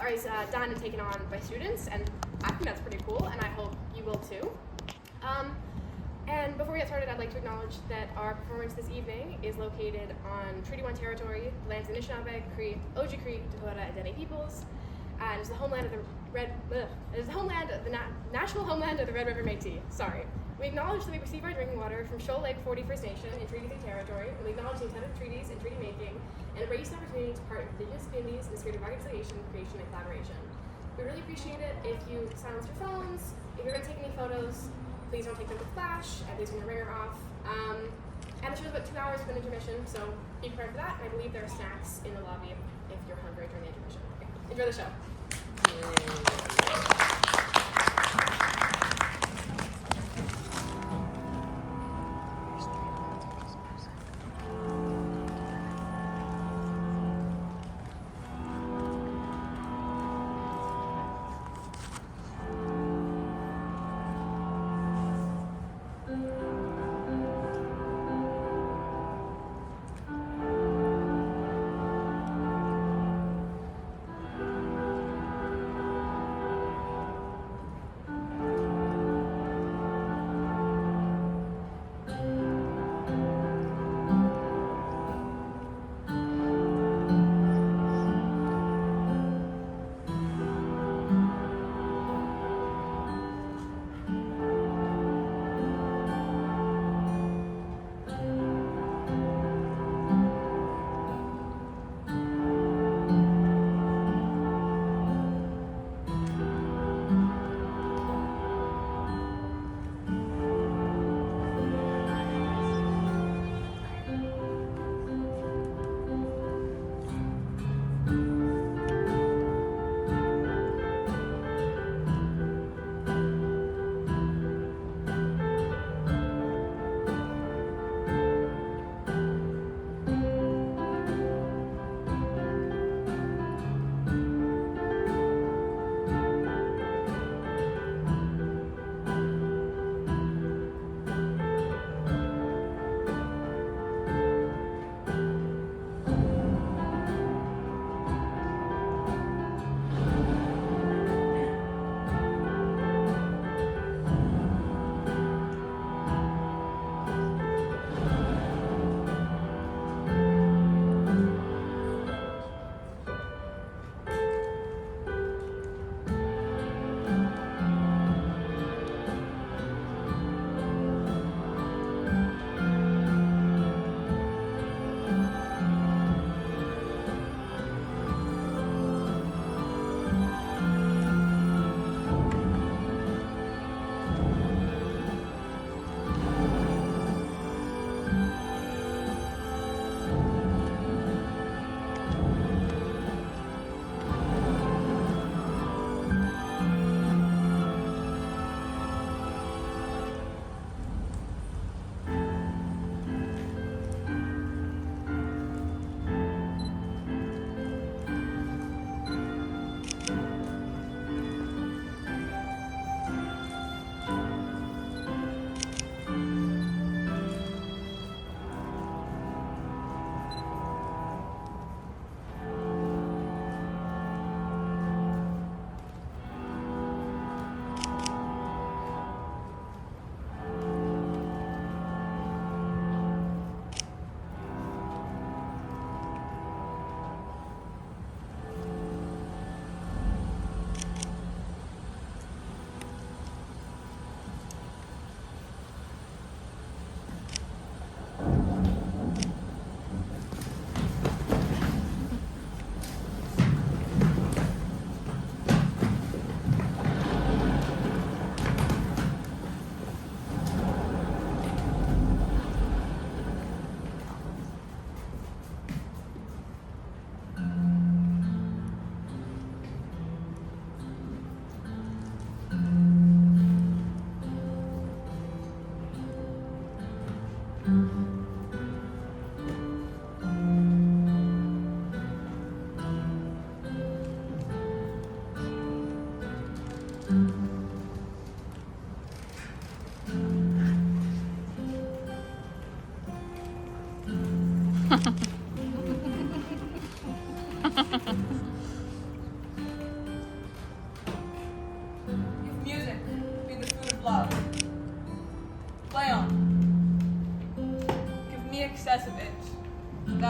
is done and taken on by students, and I think that's pretty cool, and I hope you will too. And before we get started, I'd like to acknowledge that our performance this evening is located on Treaty 1 territory, the lands of Anishinaabe, Cree, Oji-Cree, Dakota, and Dene peoples, and is the homeland of the national homeland of the Red River Métis. Sorry. We acknowledge that we receive our drinking water from Shoal Lake 40 First Nation in Treaty 3 territory, and we acknowledge the intent of treaties and treaty making, and embrace the opportunity to partner with Indigenous communities in the spirit of reconciliation, creation, and collaboration. We really appreciate it if you silence your phones. If you're going to take any photos, please don't take them with flash, and please turn your ringer off. And the show's about 2 hours with an intermission, so be prepared for that. And I believe there are snacks in the lobby if you're hungry during the intermission. Okay. Enjoy the show.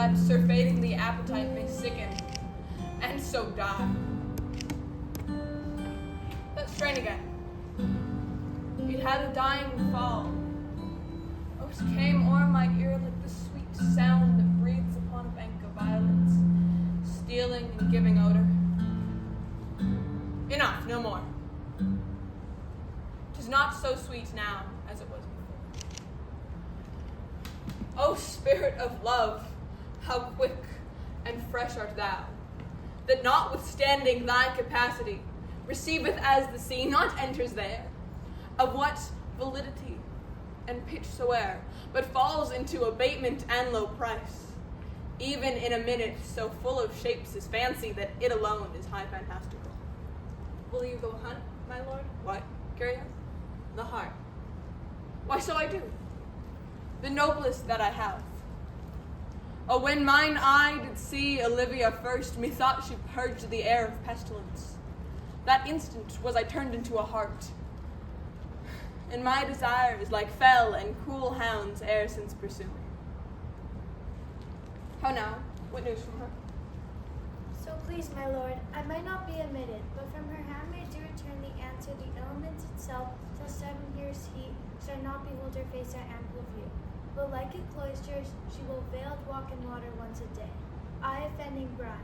that surfeiting the appetite may sicken, and so die. That strain again. It had a dying fall. Oaths came o'er my ear like the sweet sound that breathes upon a bank of violets, stealing and giving odor. Enough, no more. 'Tis not so sweet now as it was before. O spirit of love, how quick and fresh art thou, that notwithstanding thy capacity, receiveth as the sea, not enters there, of what validity and pitch soe'er, but falls into abatement and low price, even in a minute so full of shapes is fancy that it alone is high fantastical. Will you go hunt, my lord? What? Carry on? The heart. Why, so I do. The noblest that I have. Oh, when mine eye did see Olivia first, methought she purged the air of pestilence. That instant was I turned into a hart. And my desires, like fell and cruel hounds, ere since pursue me. How now? What news from her? So please, my lord, I might not be admitted, but from her handmaid do return the answer, the element itself, till 7 years heat, shall not behold her face at ample view. But like in cloisters, she will veiled walk in water once a day. I offending bride.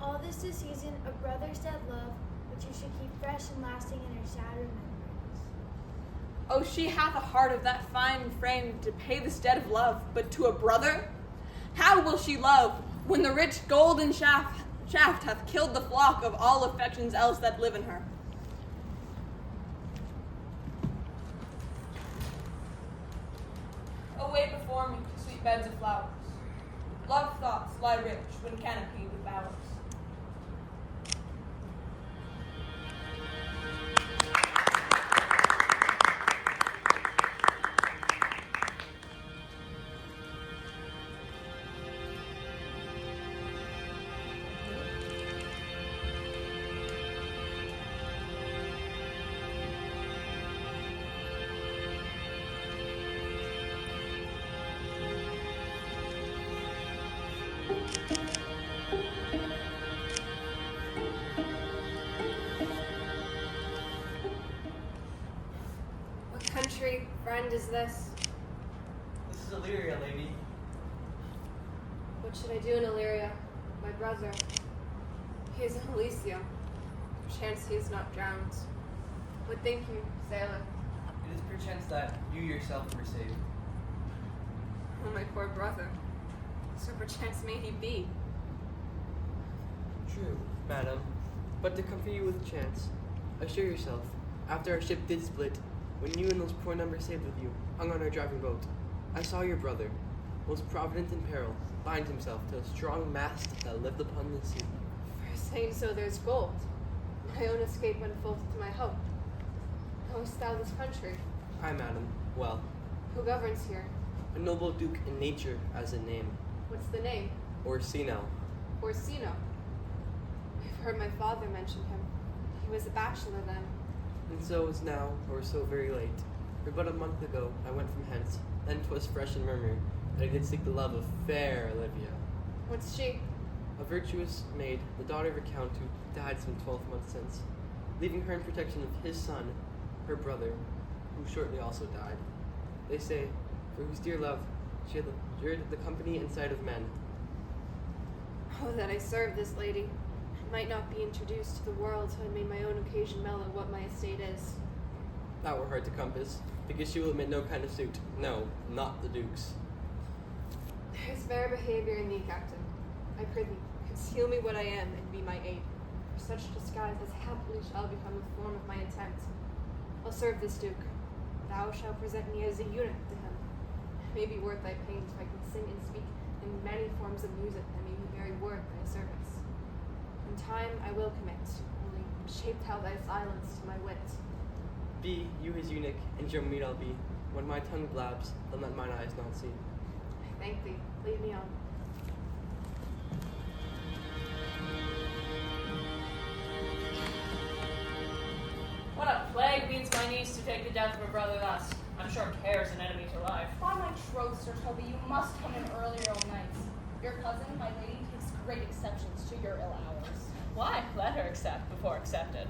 All this to season a brother's dead love, which you should keep fresh and lasting in her sad remembrance. Oh, she hath a heart of that fine frame to pay this debt of love, but to a brother? How will she love, when the rich golden shaft hath killed the flock of all affections else that live in her? Away before me, sweet beds of flowers. Love thoughts lie rich when canopied with bowers. What country, friend, is this? This is Illyria, lady. What should I do in Illyria? My brother. He is in Elysium. Perchance he is not drowned. What think you, sailor? It is perchance that you yourself were saved. Oh, my poor brother. So perchance may he be. True, madam. But to comfort you with a chance, assure yourself, after our ship did split, when you and those poor numbers saved with you hung on our driving boat, I saw your brother, most provident in peril, bind himself to a strong mast that lived upon the sea. For saying so, there's gold. My own escape unfolded to my hope. Knowest thou this country? Aye, madam. Well, Who governs here? a noble duke in nature as a name, What's the name? Orsino. Orsino. I've heard my father mention him. He was a bachelor then. And so is now, or so very late. For but a month ago I went from hence, then 'twas fresh and murmured that I did seek the love of fair Olivia, What's she? a virtuous maid, the daughter of a count who died some 12 months since, leaving her in protection of his son, her brother, who shortly also died. They say, for whose dear love she had endured the company and sight of men. Oh, that I served this lady. I might not be introduced to the world till I made my own occasion mellow what my estate is. That were hard to compass, because she will admit no kind of suit. No, not the Duke's. There is fair behavior in thee, Captain. I prithee, conceal me what I am and be my aid. For such disguise as happily shall become the form of my intent. I'll serve this Duke. Thou shalt present me as a eunuch to him. It may be worth thy pains if I can sing and speak in many forms of music that may be very worth thy service. In time I will commit, only shape thou thy silence to my wit. Be you his eunuch, and your meat I'll be. When my tongue blabs, then let mine eyes not see. I thank thee. Lead me on. What a plague beats my niece to take the death of her brother thus. I'm sure care is an enemy to life. By my troth, Sir Toby, you must come in earlier o' nights. Your cousin, my lady, takes great exceptions to your ill hours. Why? Let her accept before accepted.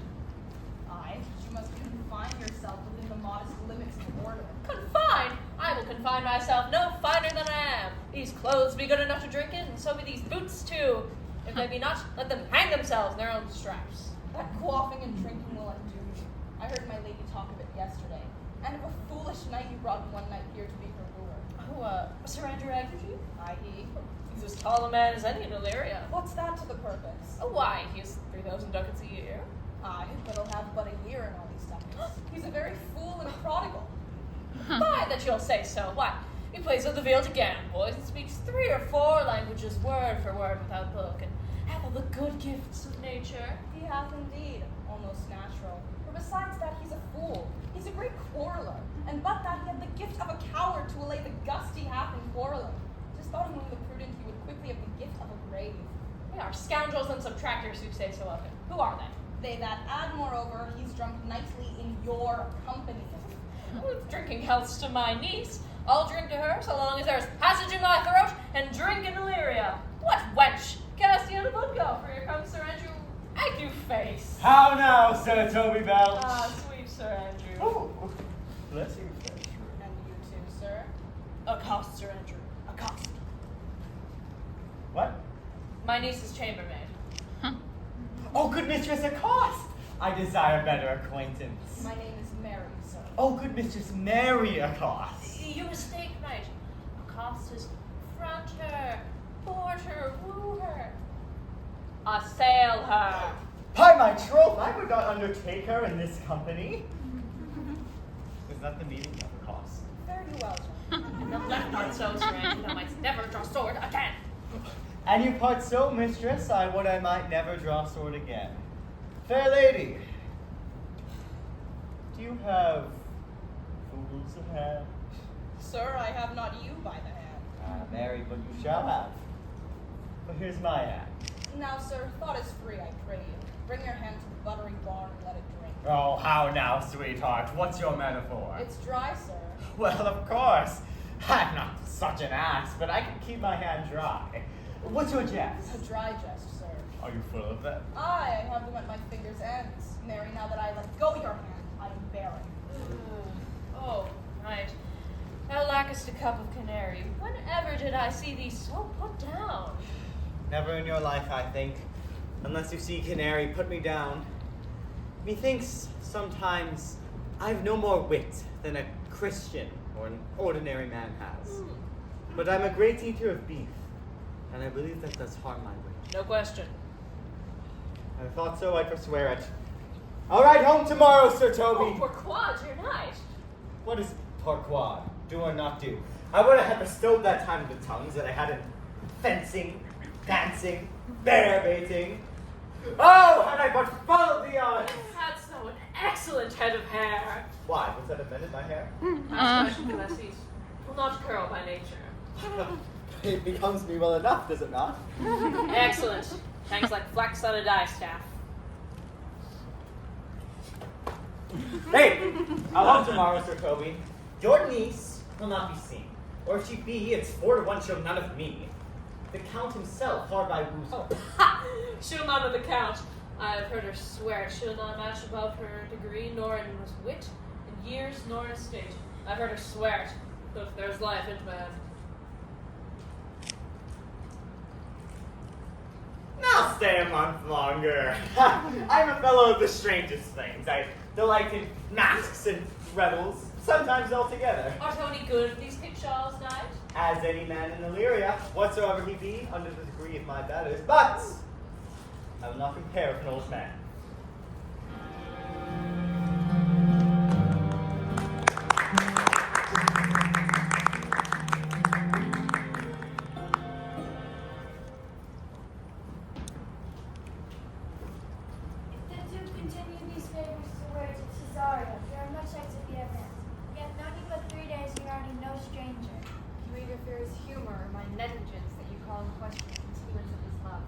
Aye, you must confine yourself within the modest limits of order. Confined? I will confine myself no finer than I am. These clothes be good enough to drink in, and so be these boots too. If they be not, let them hang themselves in their own straps. That quaffing and drinking will undo you. I heard my lady talk of it yesterday, and of a foolish knight you brought one night here to be her wooer. Oh, Sir Andrew Eggerty? Aye, he. He's as tall a man as any in Illyria. What's that to the purpose? Oh, why? He has 3,000 ducats a year. Aye, but he'll have but a year in all these ducats. He's a very fool and a prodigal. Fine that you'll say so. Why? He plays with the veil to boys, and speaks 3 or 4 languages word for word without book, and hath all the good gifts of nature. He hath indeed, almost natural. For besides that, he's a fool. He's a great quarreler, and but that he had the gift of a coward to allay the gust he hath in quarreling. Just thought among the prudent he would quickly have the gift of a grave. They are scoundrels and subtractors who say so of him. Who are they? They that add, moreover, he's drunk nightly in your company. With drinking healths to my niece. I'll drink to her so long as there's passage in my throat and drink in Illyria. What wench? Cast ye on a budgo, for here comes Sir Andrew Ague-face. How now, Sir Toby Belch? Ah, sweet Sir Andrew. Oh, bless you, French. And you too, sir. Accost, Sir Andrew. Accost. What? My niece's chambermaid. Oh, good mistress, accost! I desire better acquaintance. My name is Mary, sir. Oh, good mistress, Mary accost. You mistake, knight. Accost is front her, board her, woo her. Assail her. By my troth, I would not undertake her in this company. Is that the meaning of accost? Fare you well, sir. And the left part so, Sir Andrew, thou mightst never draw sword again. And you part so, mistress, I would I might never draw sword again. Fair lady, do you have fools at hand? Sir, I have not you by the hand. Ah, Mary, but you shall have. But here's my hand. Now, sir, thought is free, I pray you. Bring your hand to the buttery bar and let it drink. Oh, how now, sweetheart? What's your metaphor? It's dry, sir. Well, of course. I'm not such an ass, but I can keep my hand dry. What's your jest? A dry jest, sir. Are you full of them? I have them at my fingers' ends. Mary, now that I let go your hand, I am barren. Oh, knight. Thou lackest a cup of canary. Whenever did I see thee so put down? Never in your life, I think. Unless you see canary put me down. Methinks sometimes I've no more wit than a Christian or an ordinary man has. But I'm a great eater of beef, and I believe that does harm my wit. No question. I thought so, I'd forswear it. All right, home tomorrow, Sir Toby. Oh, pourquoi, dear knight? What is pourquoi? Do or not do? I would have bestowed that time of the tongues that I had in fencing, dancing, bear baiting. Oh, had I but followed the odds! You had so an excellent head of hair. Why? Was that offended my hair? That's question, Ulysses. Will not curl by nature. It becomes me well enough, does it not? Excellent. Hangs like flax on a distaff. Hey! I'll home tomorrow, Sir Toby. Your niece will not be seen. Or if she be, it's 4 to 1 she'll none of me. The Count himself, hard by woos her. Oh, ha! She'll none of the count. I have heard her swear she'll not match above her degree, nor in wit, in years, nor in estate. I've heard her swear it, though if there's life in man. I'll stay a month longer. I'm a fellow of the strangest things. I delight in masks and revels, sometimes altogether. Art thou any good at these kickshaws, knight? As any man in Illyria, whatsoever he be, under the degree of my betters. But I will not compare with an old man. If the Duke continue these favors towards Cesario, there are much like to be advanced. We have known you but 3 days, and you are already no stranger. You either fear his humor or my negligence that you call in question the continuance of his love.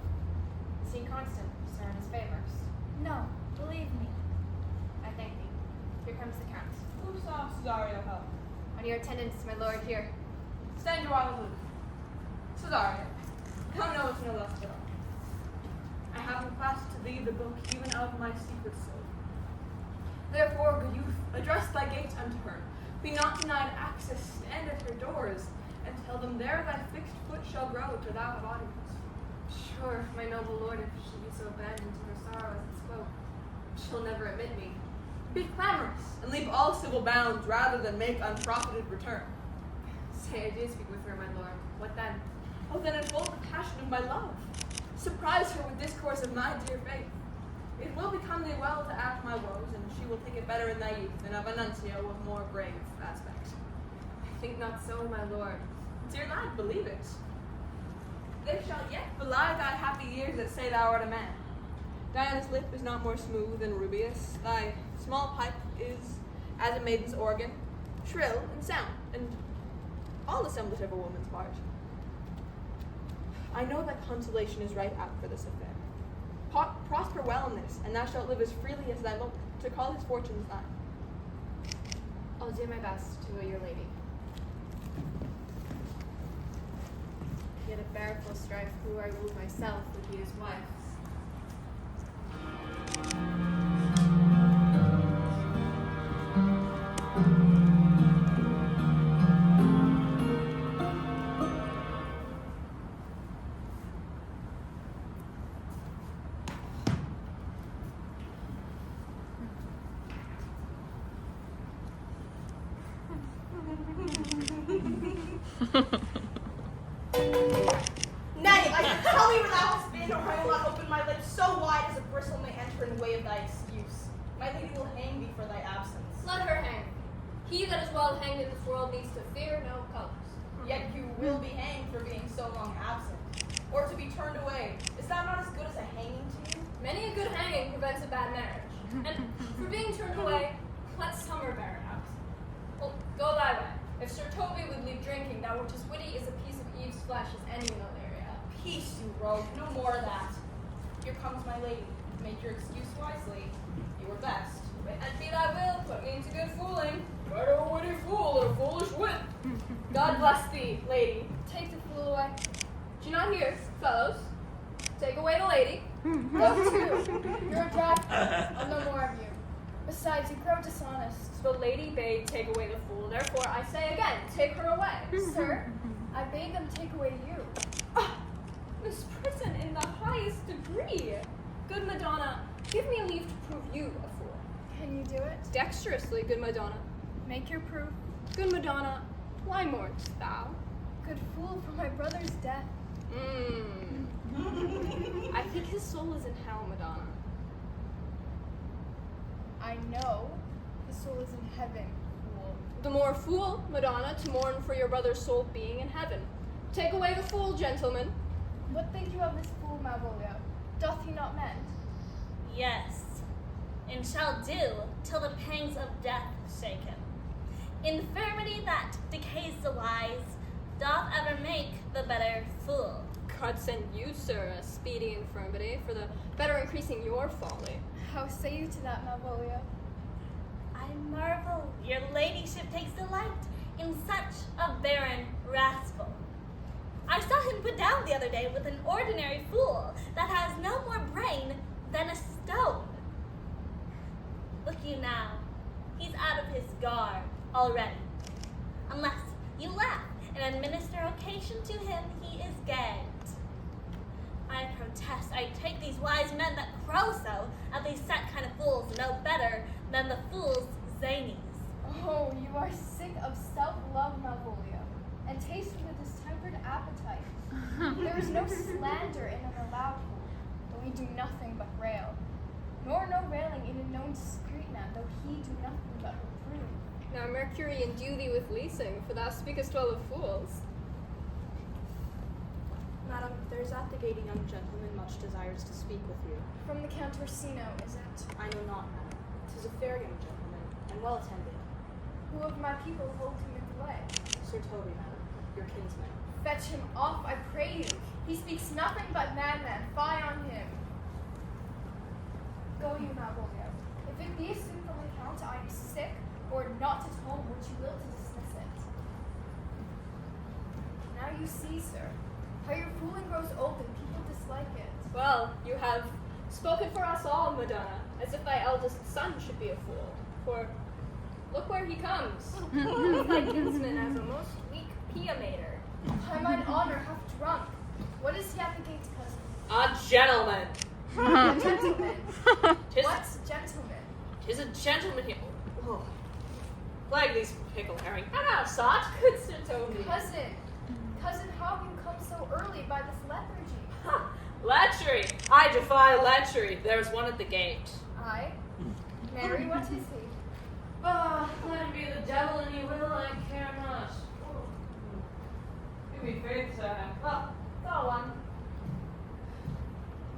Is he constant, sir, in his favors? No, believe me. I thank thee. Here comes the count. Who saw Cesario help? On your attendance, my lord, here. Stand your while, Luke. Cesario, Thou knowest no less, girl. I have entrusted to thee the book even of my secret soul. Therefore, good youth, address thy gate unto her. Be not denied access, stand at her doors, and tell them there thy fixed foot shall grow till thou have audience. Sure, my noble lord, if she be so abandoned to her sorrow as it spoke, she'll never admit me. Be clamorous, and leave all civil bounds rather than make unprofited return. Say I do speak with her, my lord. What then? Oh, then unfold the passion of my love. Surprise her with discourse of my dear faith. It will become thee well to act my woes, and she will think it better in thy youth than of a nuncio of more brave aspect. I think not so, my lord. Dear lad, believe it. They shall yet belie thy happy years that say thou art a man. Diana's lip is not more smooth and rubious. Thy small pipe is as a maiden's organ, shrill and sound, and all the semblance of a woman's part. I know that consolation is right apt for this affair. Prosper well in this, and thou shalt live as freely as thy lord, to call his fortunes thine. I'll do my best to woo your lady. Yet a bearful strife who I woo myself would be his wife. Nay, tell me where thou hast been, or I will not open my lips so wide as a bristle may enter in the way of thy excuse. My lady will hang thee for thy absence. Let her hang. He that is well hanged in this world needs to fear no colors. Yet you will be hanged for being so long absent. Or to be turned away. Is that not as good as a hanging to you? Many a good hanging prevents a bad marriage. And for being turned away, let summer bear it out. Well, go thy way. If Sir Toby would leave drinking, thou wert as witty as a piece of Eve's flesh as any in Illyria. Peace, you rogue. No more of that. Here comes my lady. Make your excuse wisely. You were best. And be thy will, put me into good fooling. Better a witty fool than a foolish wit. God bless thee, lady. Take the fool away. Do you not hear, fellows? Take away the lady. Go to. You're a draft. I'll know more of you. Besides, you grow dishonest. The lady bade take away the fool, therefore I say again, take her away. Sir, I bade them take away you. Ah, misprison in the highest degree. Good Madonna, give me leave to prove you a fool. Can you do it? Dexterously, good Madonna. Make your proof. Good Madonna, why mournest thou? Good fool for my brother's death. I think his soul is in hell, Madonna. I know his soul is in heaven, fool. The more fool, Madonna, to mourn for your brother's soul being in heaven. Take away the fool, gentlemen. What think you of this fool, Malvolio? Doth he not mend? Yes, and shall do till the pangs of death shake him. Infirmity that decays the wise doth ever make the better fool. God send you, sir, a speedy infirmity, for the better increasing your folly. How say you to that, Malvolio? I marvel your ladyship takes delight in such a barren rascal. I saw him put down the other day with an ordinary fool that has no more brain than a stone. Look you now, he's out of his guard already. Unless you laugh and administer occasion to him, he is gagged. I protest, I take these wise men that crow so at these set kind of fools no better than the fools' zanies. Oh, you are sick of self-love, Malvolio, and tasted with distempered appetite. There is no slander in an allowed fool, though he do nothing but rail, nor no railing in a known discreet man, though he do nothing but reprove. Now Mercury endue thee with leasing, for thou speakest well of fools. Madam, there is at the gate a young gentleman much desires to speak with you. From the Count Orsino, is it? I know not, madam. 'Tis a fair young gentleman, and well attended. Who of my people hold him in the way? Sir Toby, madam, your kinsman. Fetch him off, I pray you. He speaks nothing but madman. Fie on him. Go you, Malvolio. If it be a suit from the Count, I am sick, or not at home, which you will to dismiss it. Now you see, sir, How your fooling grows old and people dislike it. Well, you have spoken for us all, Madonna, as if thy eldest son should be a fool. For look where he comes. Thy kinsman as a most weak pia-mater. By mine honor, half drunk. What is he at the gate, cousin? A gentleman. A gentleman. Tis, What's gentleman? tis a gentleman here. Oh. Like these pickle herring. How now, sot? Good Santoni. Cousin, how have you come so early by this lethargy? Ha! Lechery. I defy lechery. There's one at the gate. Aye. Mary, what is he? Ah, let him be the devil and he will, I care not. Give me faith, sir. Ah, go on.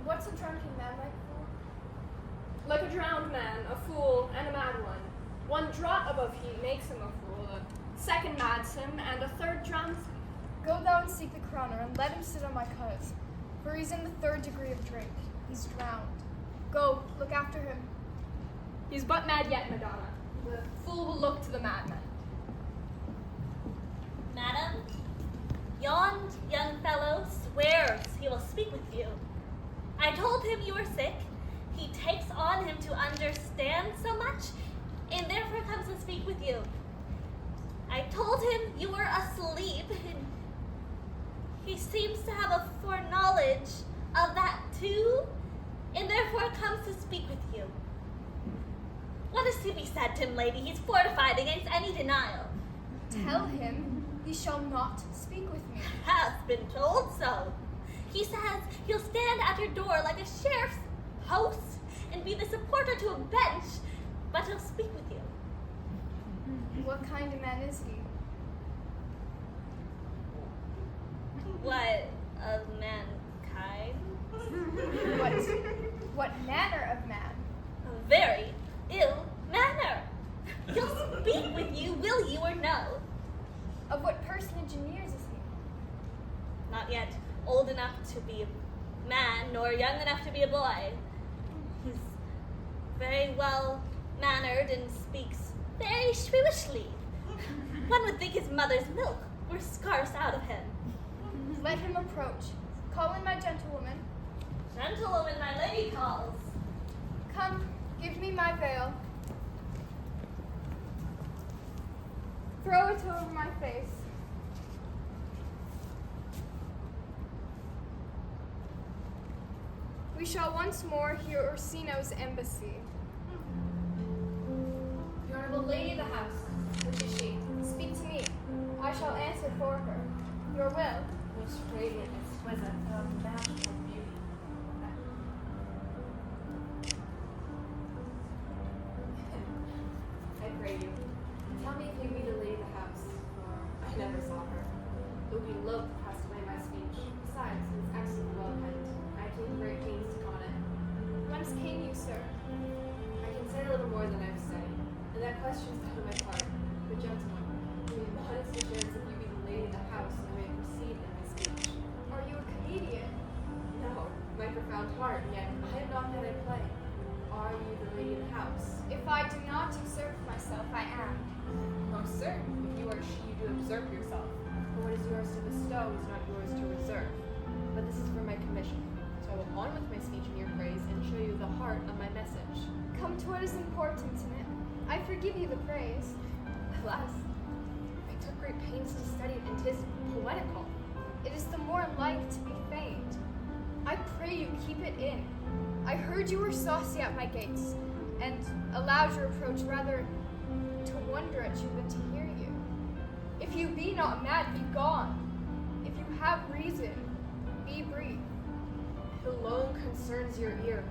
What's a drunken man like for? Like a drowned man, a fool, and a mad one. One draught above heat makes him a fool, a second mads him, and a third drowns him. Go thou and seek the crowner, and let him sit on my cuz. For he's in the 3rd degree of drink. He's drowned. Go, look after him. He's but mad yet, Madonna. The fool will look to the madman. Madam, yon young fellow swears he will speak with you. I told him you were sick. He takes on him to understand so much, and therefore comes to speak with you. I told him you were asleep, and he seems to have a foreknowledge of that too, and therefore comes to speak with you. What is to be said to him, lady? He's fortified against any denial. Tell him he shall not speak with me. Has been told so. He says he'll stand at your door like a sheriff's host and be the supporter to a bench, but he'll speak with you. What kind of man is he? What of mankind? What manner of man? A very ill manner. He'll speak with you, will you or no? Of what personage and years is he? Not yet old enough to be a man, nor young enough to be a boy. He's very well mannered and speaks very shrewishly. One would think his mother's milk were scarce out of him. Let him approach. Call in my gentlewoman. Gentlewoman, my lady calls. Come, give me my veil. Throw it over my face. We shall once more hear Orsino's embassy. The honorable lady of the house, which is she? Speak to me. I shall answer for her. Your will. Most radiant, exquisite, of magical beauty. I pray you, tell me if you be the lady of the house, for I never saw her. It would be loath to pass away my speech. Besides, it is excellent well penned. I have taken great pains to con it. Whence came you, sir? I can say a little more than I have said, and that question's out of my part. But gentlemen, give me the honest assurance if you be the lady of the house, and I may proceed in my speech. Are you a comedian? No, my profound heart, yet I am not that I play. Are you the lady of the house? If I do not usurp myself, I am. Most certain, if you are she, you do observe yourself. For what is yours to bestow is not yours to reserve. But this is for my commission, so I will on with my speech in your praise and show you the heart of my message. Come to what is important in it. I forgive you the praise. Alas, I took great pains to study it, and 'tis poetical. It is the more like to be feigned. I pray you keep it in. I heard you were saucy at my gates, and allowed your approach rather to wonder at you than to hear you. If you be not mad, be gone. If you have reason, be brief. It alone concerns your ear.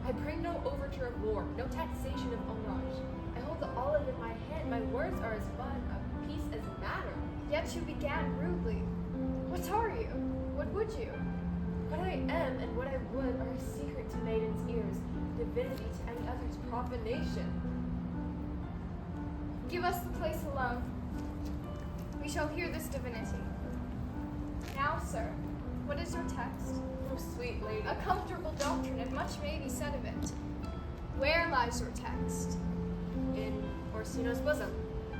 I bring no overture of war, no taxation of homage. I hold the olive in my hand. My words are as fun of peace as matter. Yet you began rudely. What are you? What would you? What I am and what I would are a secret to maidens' ears, divinity to any other's profanation. Give us the place alone. We shall hear this divinity. Now, sir, what is your text? Oh, sweet lady. A comfortable doctrine, and much may be said of it. Where lies your text? In Orsino's bosom.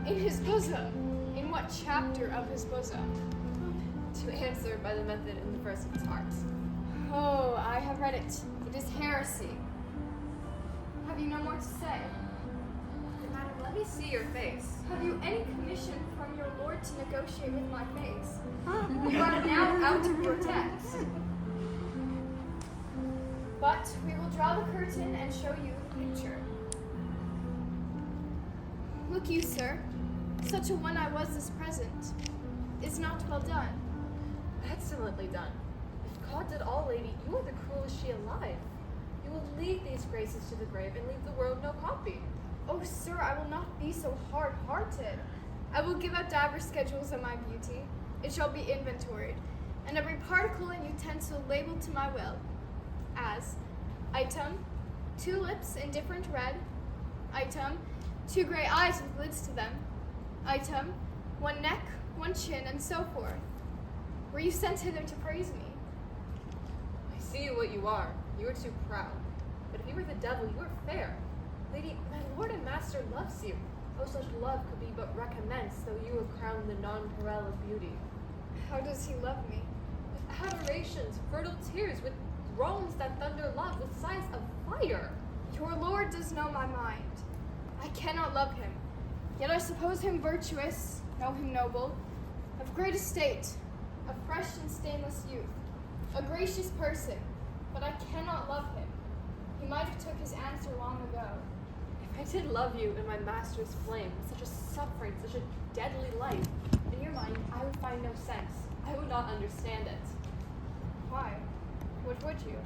In his bosom. In what chapter of his bosom? to answer by the method in the verse of his heart. Oh, I have read it. It is heresy. Have you no more to say? Madam, let me see your face. Have you any commission from your lord to negotiate with my face? You are now out of your text. But we will draw the curtain and show you the picture. Look you, sir, such a one I was this present is not well done. Excellently done. If God did all, lady, you are the cruelest she alive. You will lead these graces to the grave and leave the world no copy. Oh, sir, I will not be so hard-hearted. I will give out divers schedules of my beauty. It shall be inventoried, and every particle and utensil labeled to my will, as item, 2 lips indifferent red, item, 2 gray eyes with lids to them, item, 1 neck, 1 chin, and so forth. Were you sent hither to praise me? I see what you are. You are too proud. But if you were the devil, you are fair. Lady, my lord and master loves you. Oh, such love could be but recommenced, though you have crowned the nonpareil of beauty. How does he love me? With adorations, fertile tears, with groans that thunder love, with sighs of fire. Your lord does know my mind. I cannot love him. Yet I suppose him virtuous, know him noble, of great estate, of fresh and stainless youth, a gracious person, but I cannot love him. He might have took his answer long ago. If I did love you in my master's flame, such a suffering, such a deadly life, in your mind I would find no sense. I would not understand it. Why? What would you?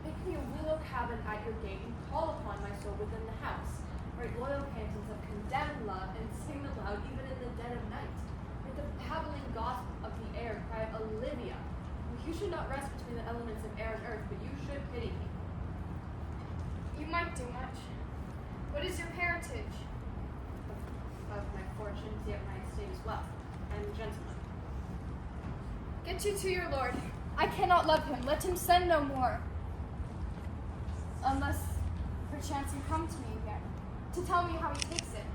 Make me a willow cabin at your gate and call upon my soul within the house. Write loyal cantons of condemned love and sing them loud even in the dead of night. With the babbling gossip of the air cry of Olivia. You should not rest between the elements of air and earth, but you should pity me. You might do much. What is your parentage? Of my fortunes, yet my estate is wealth. I am a gentleman. Get you to your lord. I cannot love him. Let him send no more. Unless, perchance, you come to me again, to tell me how he takes it.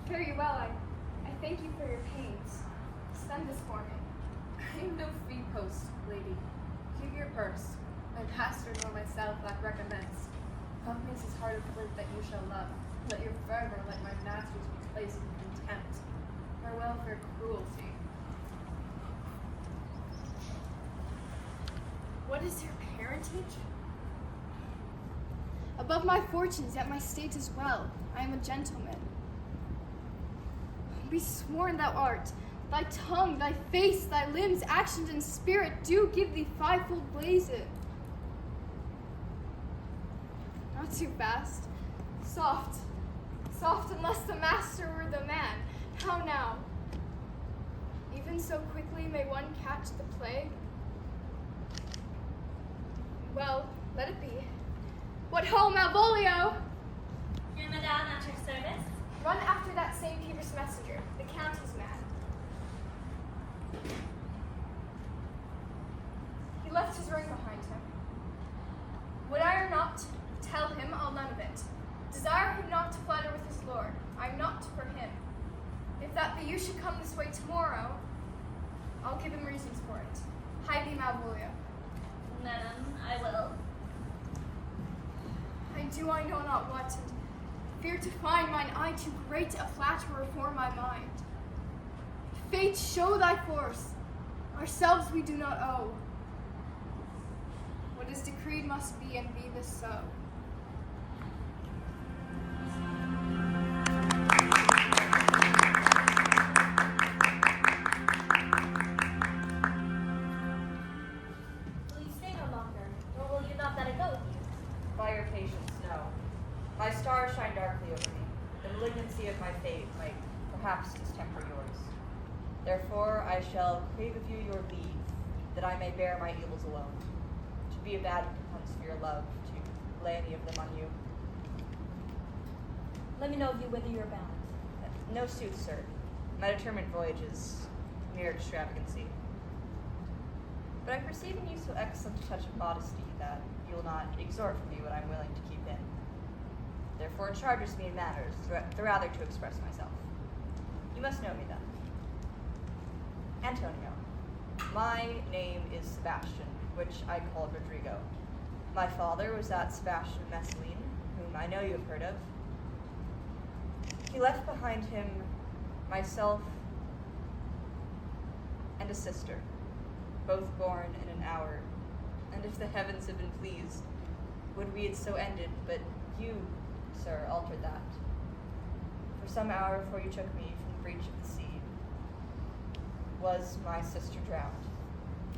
Fare you well. I thank you for your pains. Spend this for me. I am no fee post, lady. Keep your purse. My pastor nor myself lack recompense. God makes his heart of flint that you shall love. Let your fervor, like my master's, be placed in contempt. Farewell for cruelty. What is your parentage? Above my fortunes, yet my state is well. I am a gentleman. Be sworn thou art. Thy tongue, thy face, thy limbs, actions, and spirit do give thee fivefold blazon. Not too fast. Soft. Soft, unless the master were the man. How now? Even so quickly may one catch the plague? Well, let it be. What ho, Malvolio! Here, madame, at your service. Run after that same peevish messenger. The count is mad. He left his ring behind him. Would I or not tell him all none of it? Desire him not to flatter with his lord. I'm not for him. If that be you should come this way tomorrow, I'll give him reasons for it. Hide thee, Malvolio. Madam, I will. I do I know not what, and fear to find mine eye too great a flatterer for my mind. Fate, show thy force. Ourselves we do not owe. What is decreed must be, and be this so. Will you stay no longer, or will you not let it go with you? By your patience, no. My stars shine darkly over me. The malignancy of my fate might perhaps distemper yours. Therefore, I shall crave of you your leave, that I may bear my evils alone. To be a bad recompense for your love, to lay any of them on you. Let me know of you whither you are bound. No suit, sir. My determined voyage is mere extravagancy. But I perceive in you so excellent a touch of modesty that you will not extort from me what I am willing to keep in. Therefore, it charges me in matters, the rather to express myself. You must know me then. Antonio, My name is Sebastian, which I call Rodrigo. My father was that Sebastian Messalin, whom I know you have heard of. He left behind him myself and a sister, both born in an hour. And if the heavens had been pleased, would we had so ended, but you, sir, altered that. For some hour before you took me from the breach of the sea, was my sister drowned.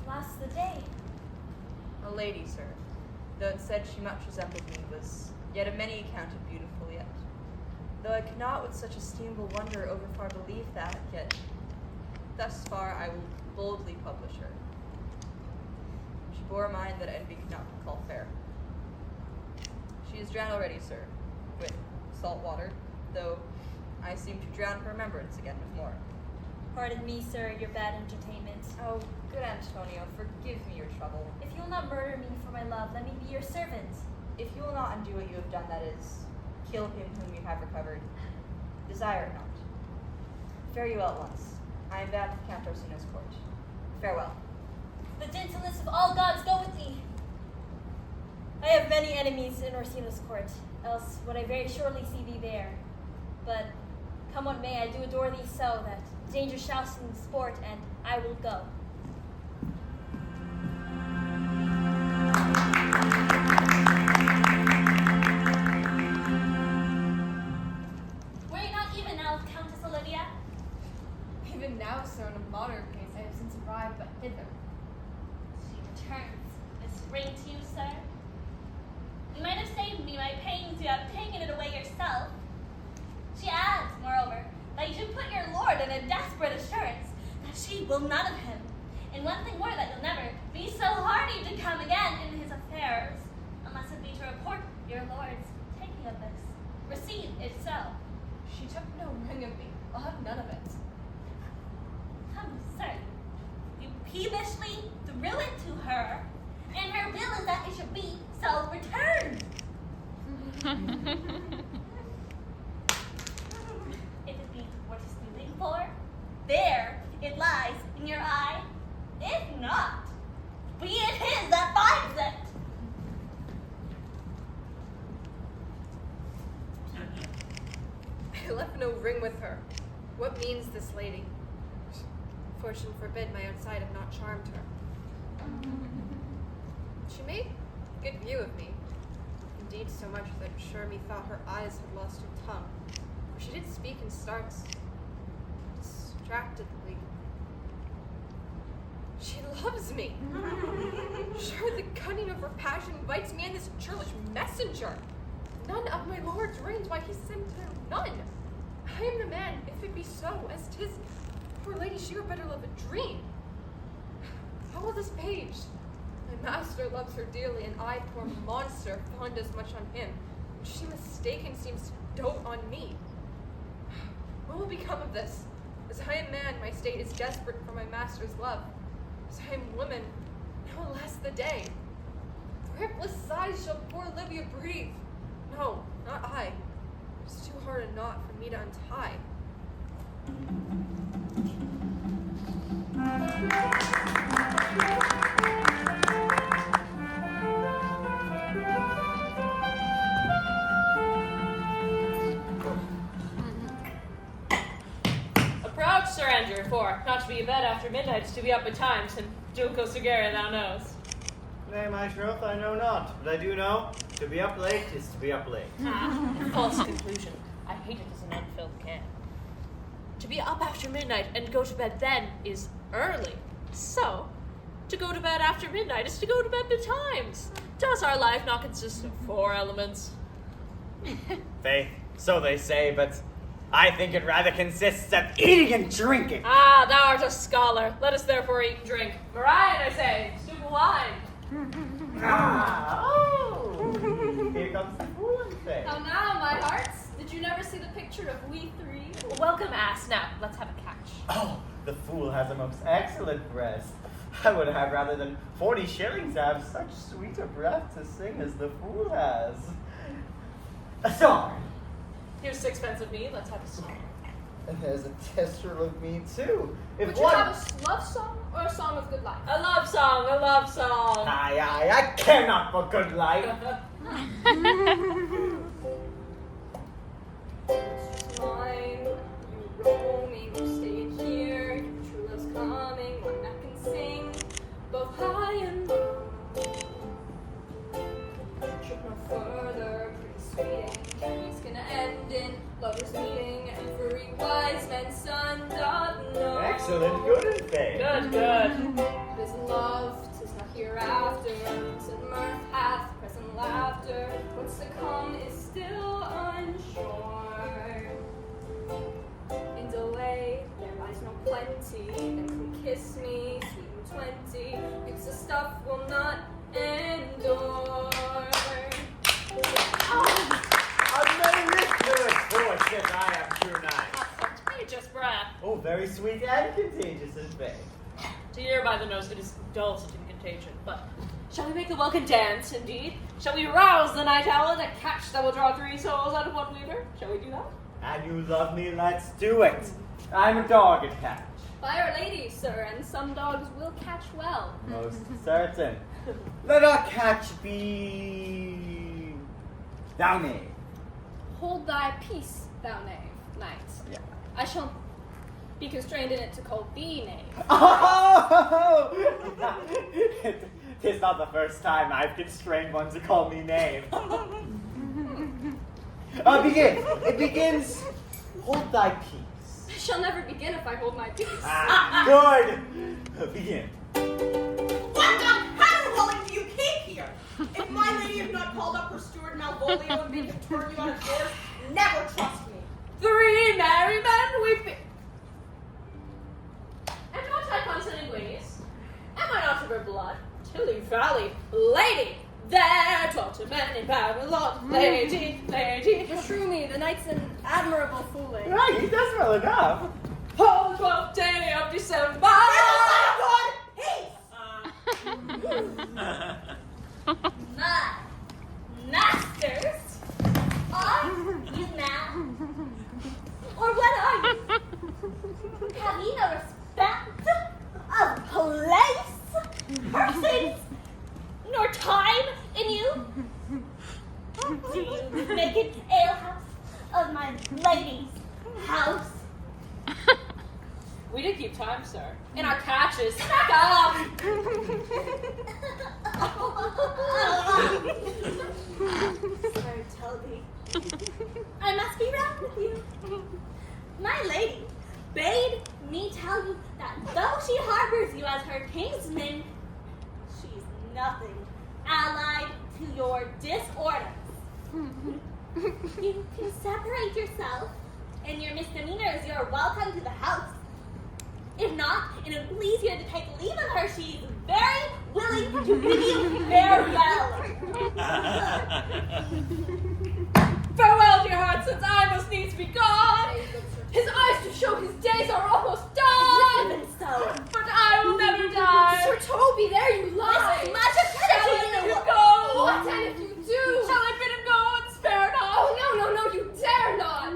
Last the day. A lady, sir, though it said she much resembled me, was yet of many accounted beautiful yet. Though I could not with such esteemable wonder overfar believe that, yet thus far I will boldly publish her. She bore a mind that envy could not call fair. She is drowned already, sir, with salt water, though I seem to drown her remembrance again with more. Pardon me, sir, your bad entertainment. Oh, good Antonio, forgive me your trouble. If you will not murder me for my love, let me be your servant. If you will not undo what you have done, that is, kill him whom you have recovered, desire it not. Fare you well at once. I am bound to Count Orsino's court. Farewell. The gentleness of all gods go with thee. I have many enemies in Orsino's court, else would I very surely see thee there. But come what may, I do adore thee so that danger shall seem sport, and I will go. Were you not even now, Countess Olivia? Even now, sir, on a moderate pace, I have since arrived but hither. She returns. This ring to you, sir? You might have saved me by paying to have taken it away yourself. She adds, moreover, that you should put your lord in a desperate assurance that she will none of him. And one thing more, that you'll never be so hardy to come again in his affairs, unless it be to report your lord's taking of this. Receive it so. She took no ring of me. I'll have none of it. Come, sir. You peevishly threw it to her, and her will is that it should be so returned. If it be worth stealing for, there it lies in your eye. If not, be it his that finds it. I left no ring with her. What means this lady? Fortune forbid my outside have not charmed her. She made good view of me. Indeed, so much that sure methought her eyes had lost her tongue. For she did speak in starts, distractedly. She loves me. Sure, the cunning of her passion invites me in this churlish messenger. None of my lord's reigns, why he sent there none. I am the man, if it be so, as 'tis. Poor lady, she were better love a dream. How will this page? My master loves her dearly, and I, poor monster, fond as much on him. And she mistaken seems to dote on me. What will become of this? As I am man, my state is desperate for my master's love. As I am woman, no less the day. For her bliss sighs shall poor Olivia breathe. No, not I. It's too hard a knot for me to untie. Approach, Sir Andrew, for not to be in bed after midnight is to be up betimes, and Junco Sagara thou knows. Nay, my troth, I know not, but I do know to be up late is to be up late. False conclusion. I hate it as an unfilled can. To be up after midnight and go to bed then is early. So, to go to bed after midnight is to go to bed betimes. Does our life not consist of 4 elements? Faith, so they say, but I think it rather consists of eating and drinking. Ah, thou art a scholar. Let us therefore eat and drink. Mariah, I say, stoop a wine. Here comes the fool and faith. How now, my hearts? Did you never see the picture of we three? Welcome, ass. Now, let's have a catch. Oh, the fool has a most excellent breast. I would have rather than 40 shillings to have such sweet a breath to sing as the fool has. A song. Here's 6 pence of me. Let's have a song. And there's a tester of me too. If Would you one... have a love song or a song of good life? A love song, a love song. I care not for good life. It's mine, you roaming, you stayed here, your true love's coming, one that can sing, both high and low. Trip no further, pretty sweet, journey's gonna end in lovers meeting, and every wise man's son doth know. Excellent, good and fair. Good. It is love, 'tis not hereafter, present mirth hath present laughter, what's to come is still unsure. In delay, there lies no plenty, then come kiss me, sweet and 20, it's the stuff will not endure. I've never missed the voice as I have tonight. Contagious breath. Oh, very sweet and contagious in faith. To hear by the nose it is dulcet in contagion, but shall we make the welkin dance, indeed? Shall we rouse the night owl and a catch that will draw 3 souls out of 1 weaver? Shall we do that? And you love me, let's do it. I'm a dog at catch. By Our Lady, sir, and some dogs will catch well. Most certain. Let our catch be... thou knave. Hold thy peace, thou knave, knight. Yeah. I shall be constrained in it to call thee knave. Oh! Tis not the first time I've constrained one to call me knave. Begin. It begins, hold thy peace. I shall never begin if I hold my peace. Good. Begin. What the caterwauling do you keep here? If my lady have not called up her steward Malvolio and made him turn you out of doors, never trust me. 3 merry men weeping. Am not I consanguineous? Am I not of her blood? Tilly Valley, lady, there dwelt a man in Babylon, lady. Beshrew me, the knight's an admirable fooling. Right, he does well enough. Oh, 12th day of December. My masters, are you mad? Or what are you? Have you no respect of place, persons, nor time in you? Do you make an alehouse of my lady's house? We did keep time, sir. In our catches. Stop! Sir Toby, I must be round with you. My lady bade me tell you that though she harbors you as her kinsman, she's nothing allied to your disorders. You can separate yourself and your misdemeanors. You're welcome to the house. If not, it would please you to take leave of her. She's very willing to bid you farewell. Farewell, dear heart, since I must needs be gone. His eyes do show his days are almost done. Even so, But I will never die. Sir Toby, there you lie. this much of Shall I courtesy let in him a go? What and if you do? Shall I bid him go and spare not? Oh, no, you dare not.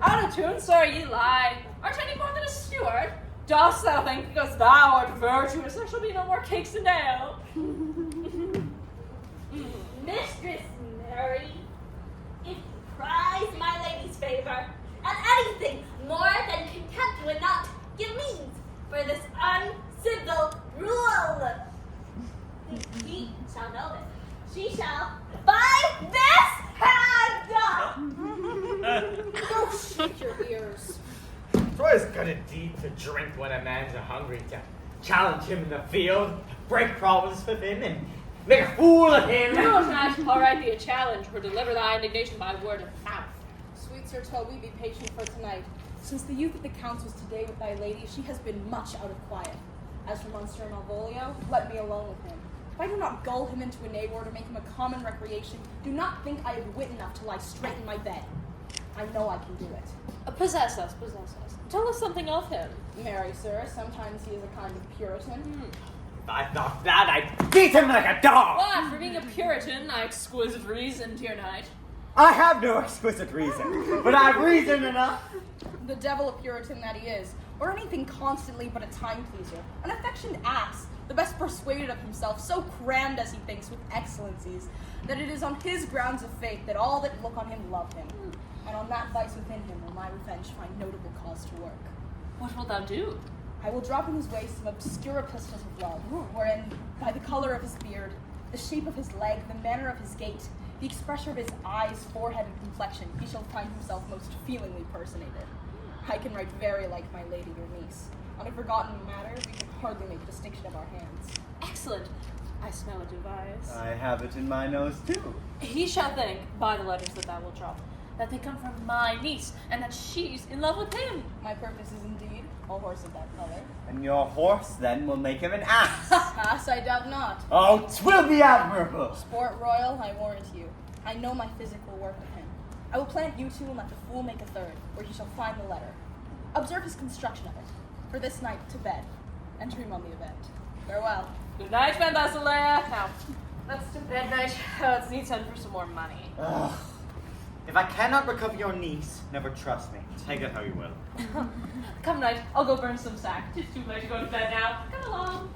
Out of tune, sir, ye lie. Art any more than a steward? Dost thou think because thou art virtuous there shall be no more cakes and ale? Mistress Mary, if you prize my lady's favor, and anything more than contempt would not give means for this uncivil rule, he shall know it. She shall by this hand. Go shake your ears. Troy's got a deed to drink when a man's a hungry, to challenge him in the field, break promises with him, and make a fool of him. No, not all right be a challenge, or deliver thy indignation by word of mouth. Sweet Sir Toby, be patient for tonight. Since the youth at the councils today with thy lady, she has been much out of quiet. As for Monsieur Malvolio, let me alone with him. If I do not gull him into a knave or to make him a common recreation, do not think I have wit enough to lie straight in my bed. I know I can do it. Possess us. Tell us something of him. Marry, sir, sometimes he is a kind of Puritan. If I thought that, I'd beat him like a dog. What, for being a Puritan, thy exquisite reason, dear knight? I have no exquisite reason, but I've reason enough. The devil a Puritan that he is, or anything constantly but a time pleaser, an affectioned ass, the best persuaded of himself, so crammed as he thinks with excellencies, that it is on his grounds of faith that all that look on him love him, and on that vice within him will my revenge find notable cause to work. What wilt thou do? I will drop in his way some obscure epistles of love, wherein, by the color of his beard, the shape of his leg, the manner of his gait, the expression of his eyes, forehead, and complexion, he shall find himself most feelingly personated. I can write very like my lady, your niece. On a forgotten matter, we can hardly make a distinction of our hands. Excellent. I smell a device. I have it in my nose, too. He shall think, by the letters that thou wilt drop, that they come from my niece, and that she's in love with him. My purpose is indeed a horse of that color. And your horse, then, will make him an ass. Ass, I doubt not. Oh, 'twill be admirable. Sport royal, I warrant you. I know my physic will work with him. I will plant you two and let the fool make a third, where he shall find the letter. Observe his construction of it. For this night, to bed, and dream on the event. Farewell. Good night, Van Basileia. Now, let's to bed night. Let's need send for some more money. Ugh. If I cannot recover your niece, never trust me. Take it how you will. Come night, I'll go burn some sack. It's too late to go to bed now. Come along.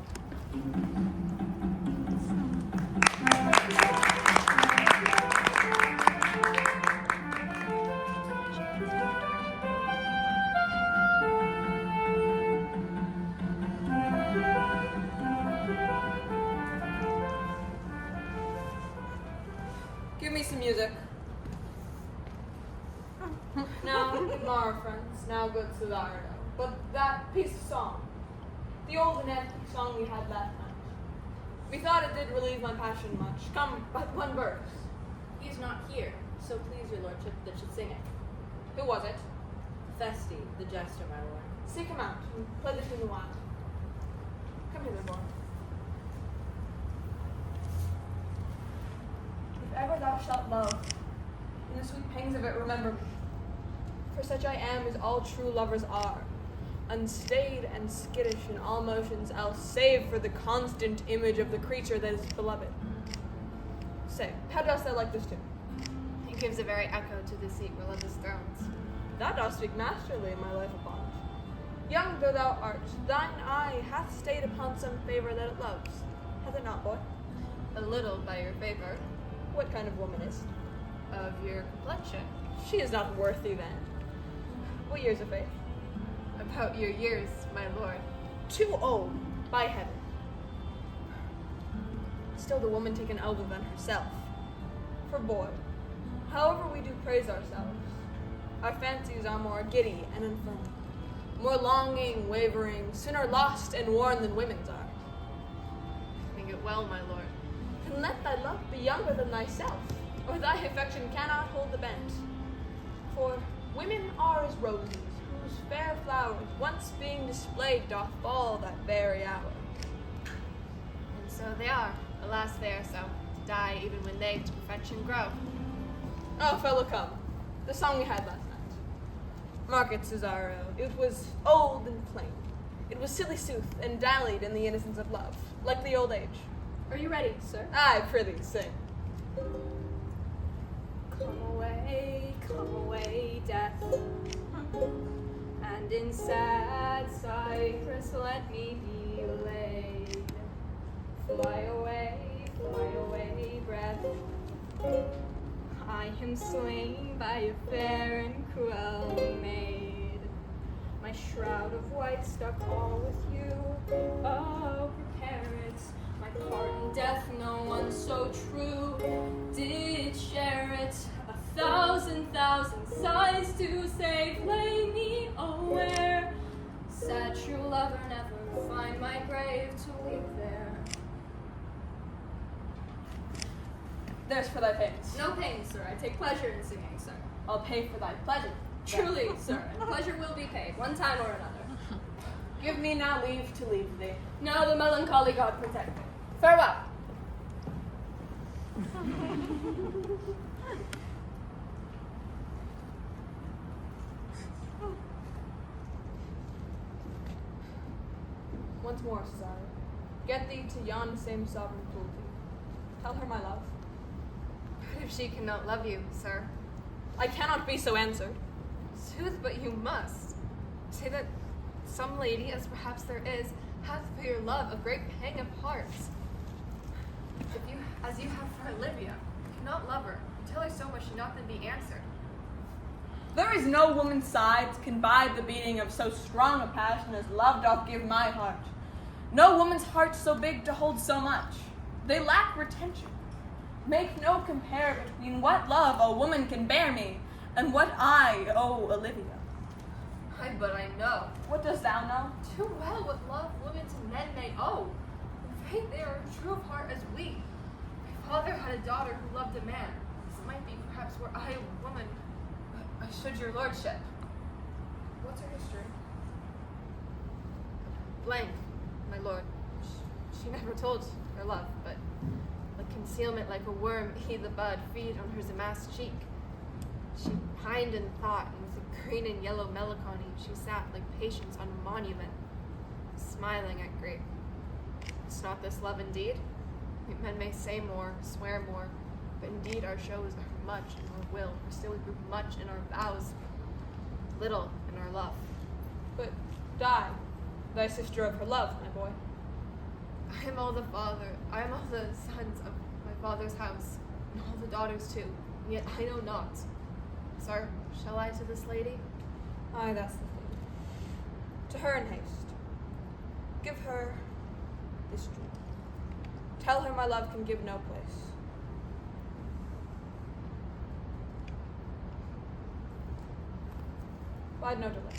Give me some music. Now, Mara, friends, now good Cesario. But that piece of song, the old and epic song we had last night, methought it did relieve my passion much. Come, but one verse. He is not here, so please your lordship that should sing it. Who was it? Festi, the jester, my lord. Seek him out and play the tune a while. Come hither, boy. If ever thou shalt love, in the sweet pangs of it remember me. For such I am as all true lovers are, unstayed and skittish in all motions else, save for the constant image of the creature that is beloved. Say, how dost thou like this tune? It gives a very echo to the seat where love is thrones. Thou dost speak masterly, my life upon it. Young though thou art, thine eye hath stayed upon some favor that it loves. Hath it not, boy? A little by your favor. What kind of woman is? Of your complexion. She is not worthy then. What years of faith? About your years, my lord. Too old, by heaven. Still the woman take an elbow than herself. For boy, however we do praise ourselves, our fancies are more giddy and infirm, more longing, wavering, sooner lost and worn than women's are. Think it well, my lord. And let thy love be younger than thyself, or thy affection cannot hold the bent. For women are as roses, whose fair flowers, once being displayed, doth fall that very hour. And so they are. Alas, they are so. To die even when they to perfection grow. Oh, fellow, come. The song we had last night. Mark it, Cesario. It was old and plain. It was silly sooth, and dallied in the innocence of love, like the old age. Are you ready, sir? Aye, prithee, sing. Come away, death. And in sad cypress let me be laid. Fly away, breath. I am slain by a fair and cruel maid. My shroud of white stuck all with you. Oh, prepare it. My part in death, no one so true did share it. 1,000 sighs to save, lay me aware. Sad true lover, never find my grave to leave there. There's for thy pains. No pain, sir. I take pleasure in singing, sir. I'll pay for thy pleasure. Truly, sir, and pleasure will be paid, one time or another. Give me now leave to leave thee. Now the melancholy God protect me. Farewell. Once more, Cesario. Get thee to yon same sovereign cruelty. Tell her my love. But if she cannot love you, sir. I cannot be so answered. Sooth, but you must. Say that some lady, as perhaps there is, hath for your love a great pang of heart. If you, as you have for Olivia, cannot love her, tell her so much should not then be answered. There is no woman's sides can bide the beating of so strong a passion as love doth give my heart. No woman's heart so big to hold so much. They lack retention. Make no compare between what love a woman can bear me and what I owe Olivia. Ay, but I know. What dost thou know? Too well what love women to men may owe. In faith they are true of heart as we. My father had a daughter who loved a man. This might be perhaps were I a woman, I should your lordship. What's her history? Blank, my lord. She never told her love, but like concealment like a worm eat the bud, feed on her damask cheek. She pined in thought, and with a green and yellow melancholy, she sat like patience on a monument, smiling at grape. Is not this love indeed? Men may say more, swear more, but indeed our shows are much in our will, for still we prove much in our vows, little in our love. But die, thy sister of her love, my boy. I am all the sons of my father's house, and all the daughters too, and yet I know not. Sir, shall I to this lady? Aye, that's the thing. To her in haste. Give her this jewel. Tell her my love can give no place. Bide no delay.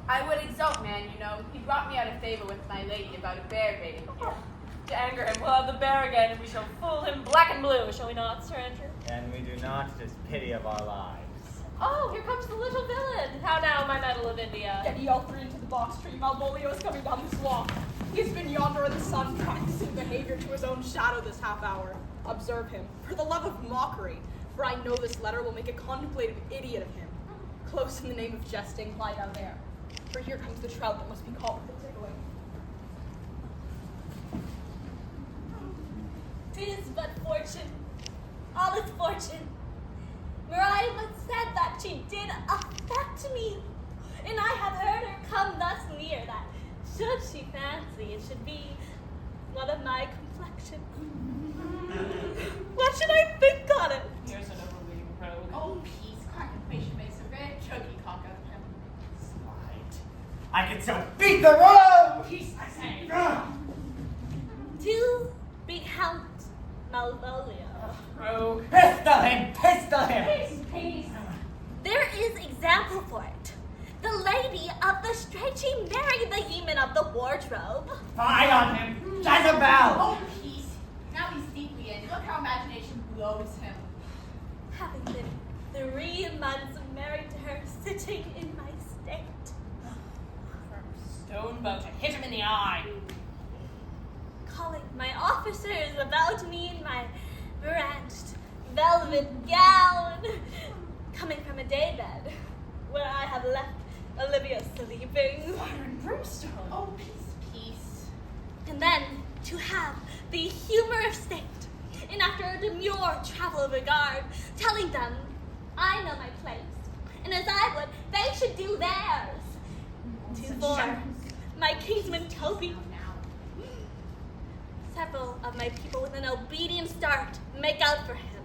I would exult, man, you know. He brought me out of favor with my lady about a bear baiting. To anger him, we'll have the bear again, and we shall fool him black and blue, shall we not, Sir Andrew? And we do not, it is pity of our lives. Oh, here comes the little villain. How now, my medal of India? Get ye all three into the box tree. Malvolio is coming down this walk. He has been yonder in the sun, practicing behavior to his own shadow this half hour. Observe him, for the love of mockery, for I know this letter will make a contemplative idiot of him. Close in the name of jesting, lie down there. For here comes the trout that must be caught with the takeaway. 'Tis but fortune, all is fortune. Maria once said that she did affect me, and I have heard her come thus near that, should she fancy it should be one of my complexion. What should I think on it? Here's an overweening rogue. Oh, peace. Contemplation makes a red chunky cock out of him. Slide. I can so beat the road! Peace, I say. To be Count Malvolio. Rogue. Pistol him! Pistol him! Peace, peace. There is example for it. The lady of the stretching married the yeoman of the wardrobe. Fie on him! Jezebel! Oh, peace. Now he's deeply in. Look how imagination blows him. Having been 3 months married to her, sitting in my state. Stone bow to hit him in the eye. Calling my officers about me in my branched velvet gown. Coming from a daybed, where I have left Olivia sleeping. Fire and brimstone. Oh, peace, peace. And then to have the humor of state, and after a demure travel of regard, telling them I know my place, and as I would, they should do theirs. To for my kinsman Toby, several of my people with an obedient start make out for him.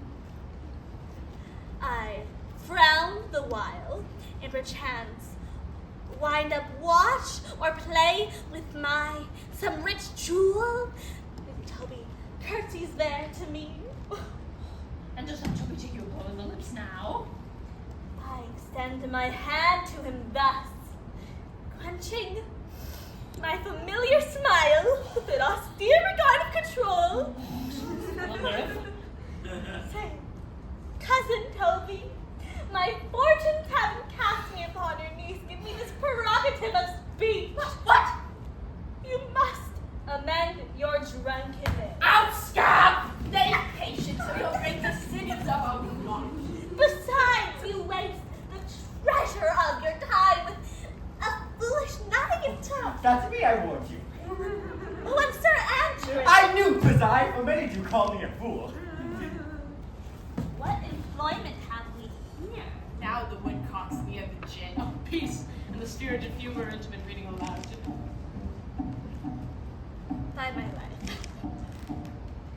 I frown the while, and perchance wind up watch or play with some rich jewel. With Toby curtsies there to me. And does not shall we take your blow in the lips now? I extend my hand to him thus, quenching my familiar smile with an austere regard of control. Say, Cousin Toby, my fortunes having cast me upon your knees, give me this prerogative of speech. What? You must amend your drunkenness. Out, scab! Stay patient so you'll drink the sins of a month. Besides, you waste the treasure of your time with a foolish naivete. That's me, I warned you. Oh, and Sir Andrew. I knew, 'twas I. What made you call me a fool? What employment have we here? Now the woodcocks near the gin. Oh, peace and the spirited humor intimate reading aloud. By my life.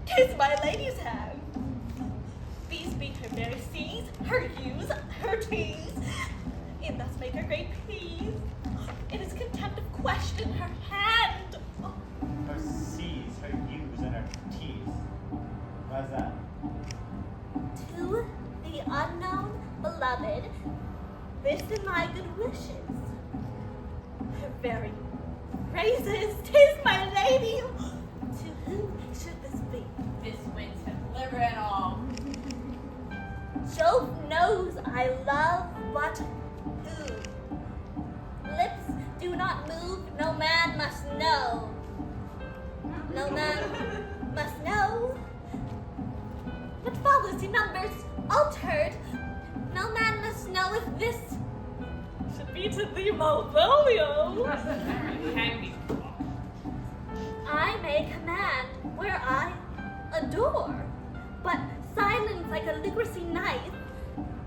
'Tis my lady's hand. These be her very C's, her U's, her T's. It thus make her great please. It is contempt of question her hand. Her C's, her U's, and her T's. Why's that? To the unknown beloved, this is my good wishes. Her very praises, 'tis my lady. To whom should this be? This wins him, liver and all. Jove knows I love but who? Lips do not move, no man must know. No man must know. What follows the numbers altered? No man must know if this should be to thee, Malvolio. Hang me. I may command where I adore, but silence like a leprosy knife,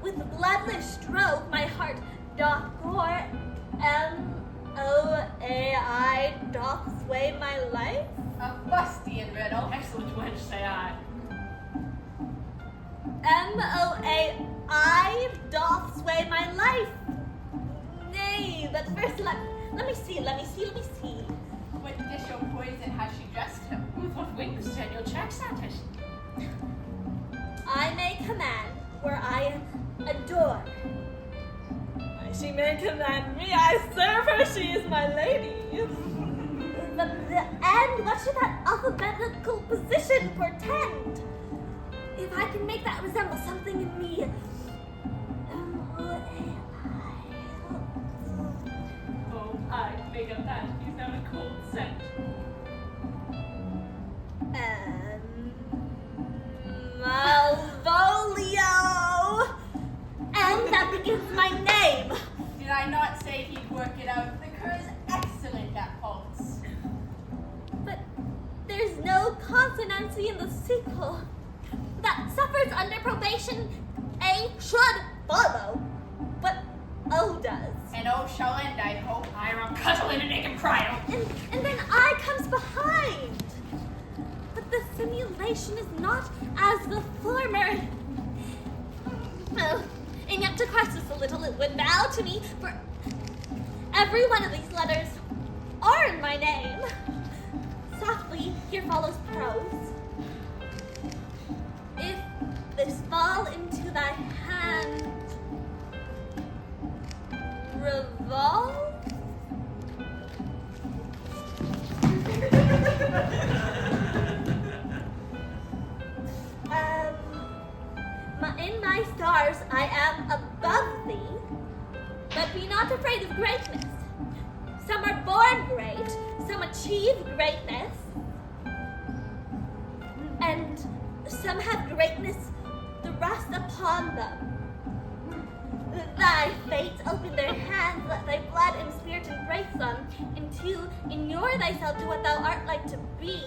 with bloodless stroke my heart doth gore. M-O-A-I doth sway my life. A fustian riddle. Excellent wench, say I. M-O-A-I doth sway my life. Nay, but first let me see. What dish or poison has she dressed him? With what wings can your checks at it? I may command where I adore. She may command me, I serve her, she is my lady. But the end, what should that alphabetical position portend? If I can make that resemble something in me. M-O-A-I. Oh, I make up that. He's not a cold scent. Malvolio! And that begins my name. Did I not say he'd work it out? The cur is excellent at faults. But there's no consonancy in the sequel. That suffers under probation. A should follow, but O does. And O shall end, I hope. Hiram, cuddle in and make him cry out. And then I comes behind. But the simulation is not as the former. Oh, and yet to crisis a little it would bow to me, for every one of these letters are in my name. Softly, here follows prose. If this fall into thy hand, revolve? In my stars I am above thee, but be not afraid of greatness. Some are born great, some achieve greatness, and some have greatness thrust upon them. Thy fates open their hands, let thy blood and spirit embrace them, into inure thyself to what thou art like to be,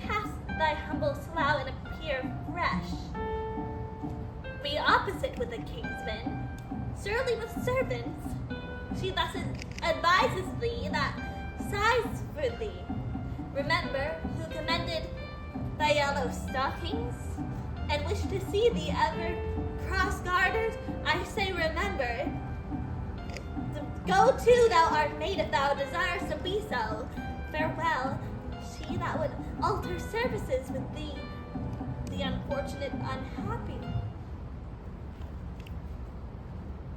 cast thy humble slough and appear fresh. Be opposite with a kingsman, surly with servants. She thus advises thee that sighs for thee. Remember who commended thy yellow stockings, and wish to see thee ever cross-gartered. I say remember. Go to, thou art made if thou desirest to be so. Farewell, she lady that would alter services with the unfortunate unhappy.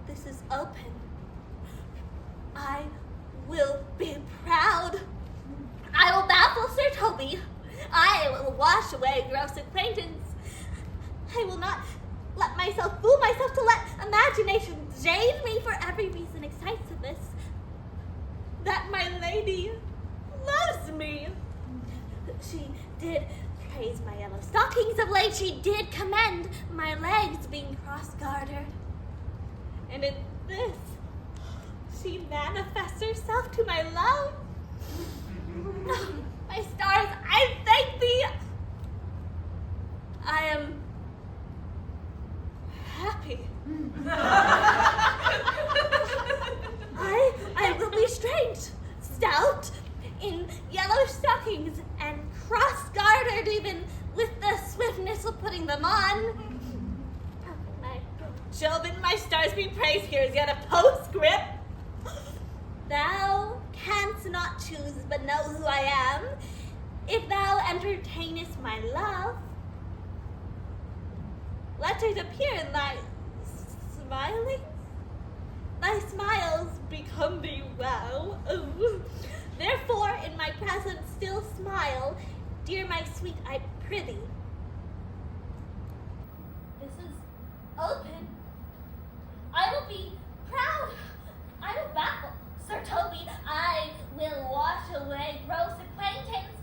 This is open. I will be proud. I will baffle Sir Toby. I will wash away gross acquaintance. I will not let myself fool myself to let imagination jade me for every reason excites of this. That my lady loves me. She did praise my yellow stockings of late. She did commend my legs being cross-gartered. And in this, she manifests herself to my love. Oh, my stars, I thank thee. I am happy. I will be straight, stout, in yellow stockings, and cross-gartered even with the swiftness of putting them on. My Jove and my stars be praised, here is yet a postscript. Thou canst not choose but know who I am, if thou entertainest my love. Let it appear in thy smilings. Thy smiles become thee well. Therefore, in my presence still smile, dear my sweet, I prithee. This is open. I will be proud. I will baffle Sir Toby. I will wash away gross acquaintance.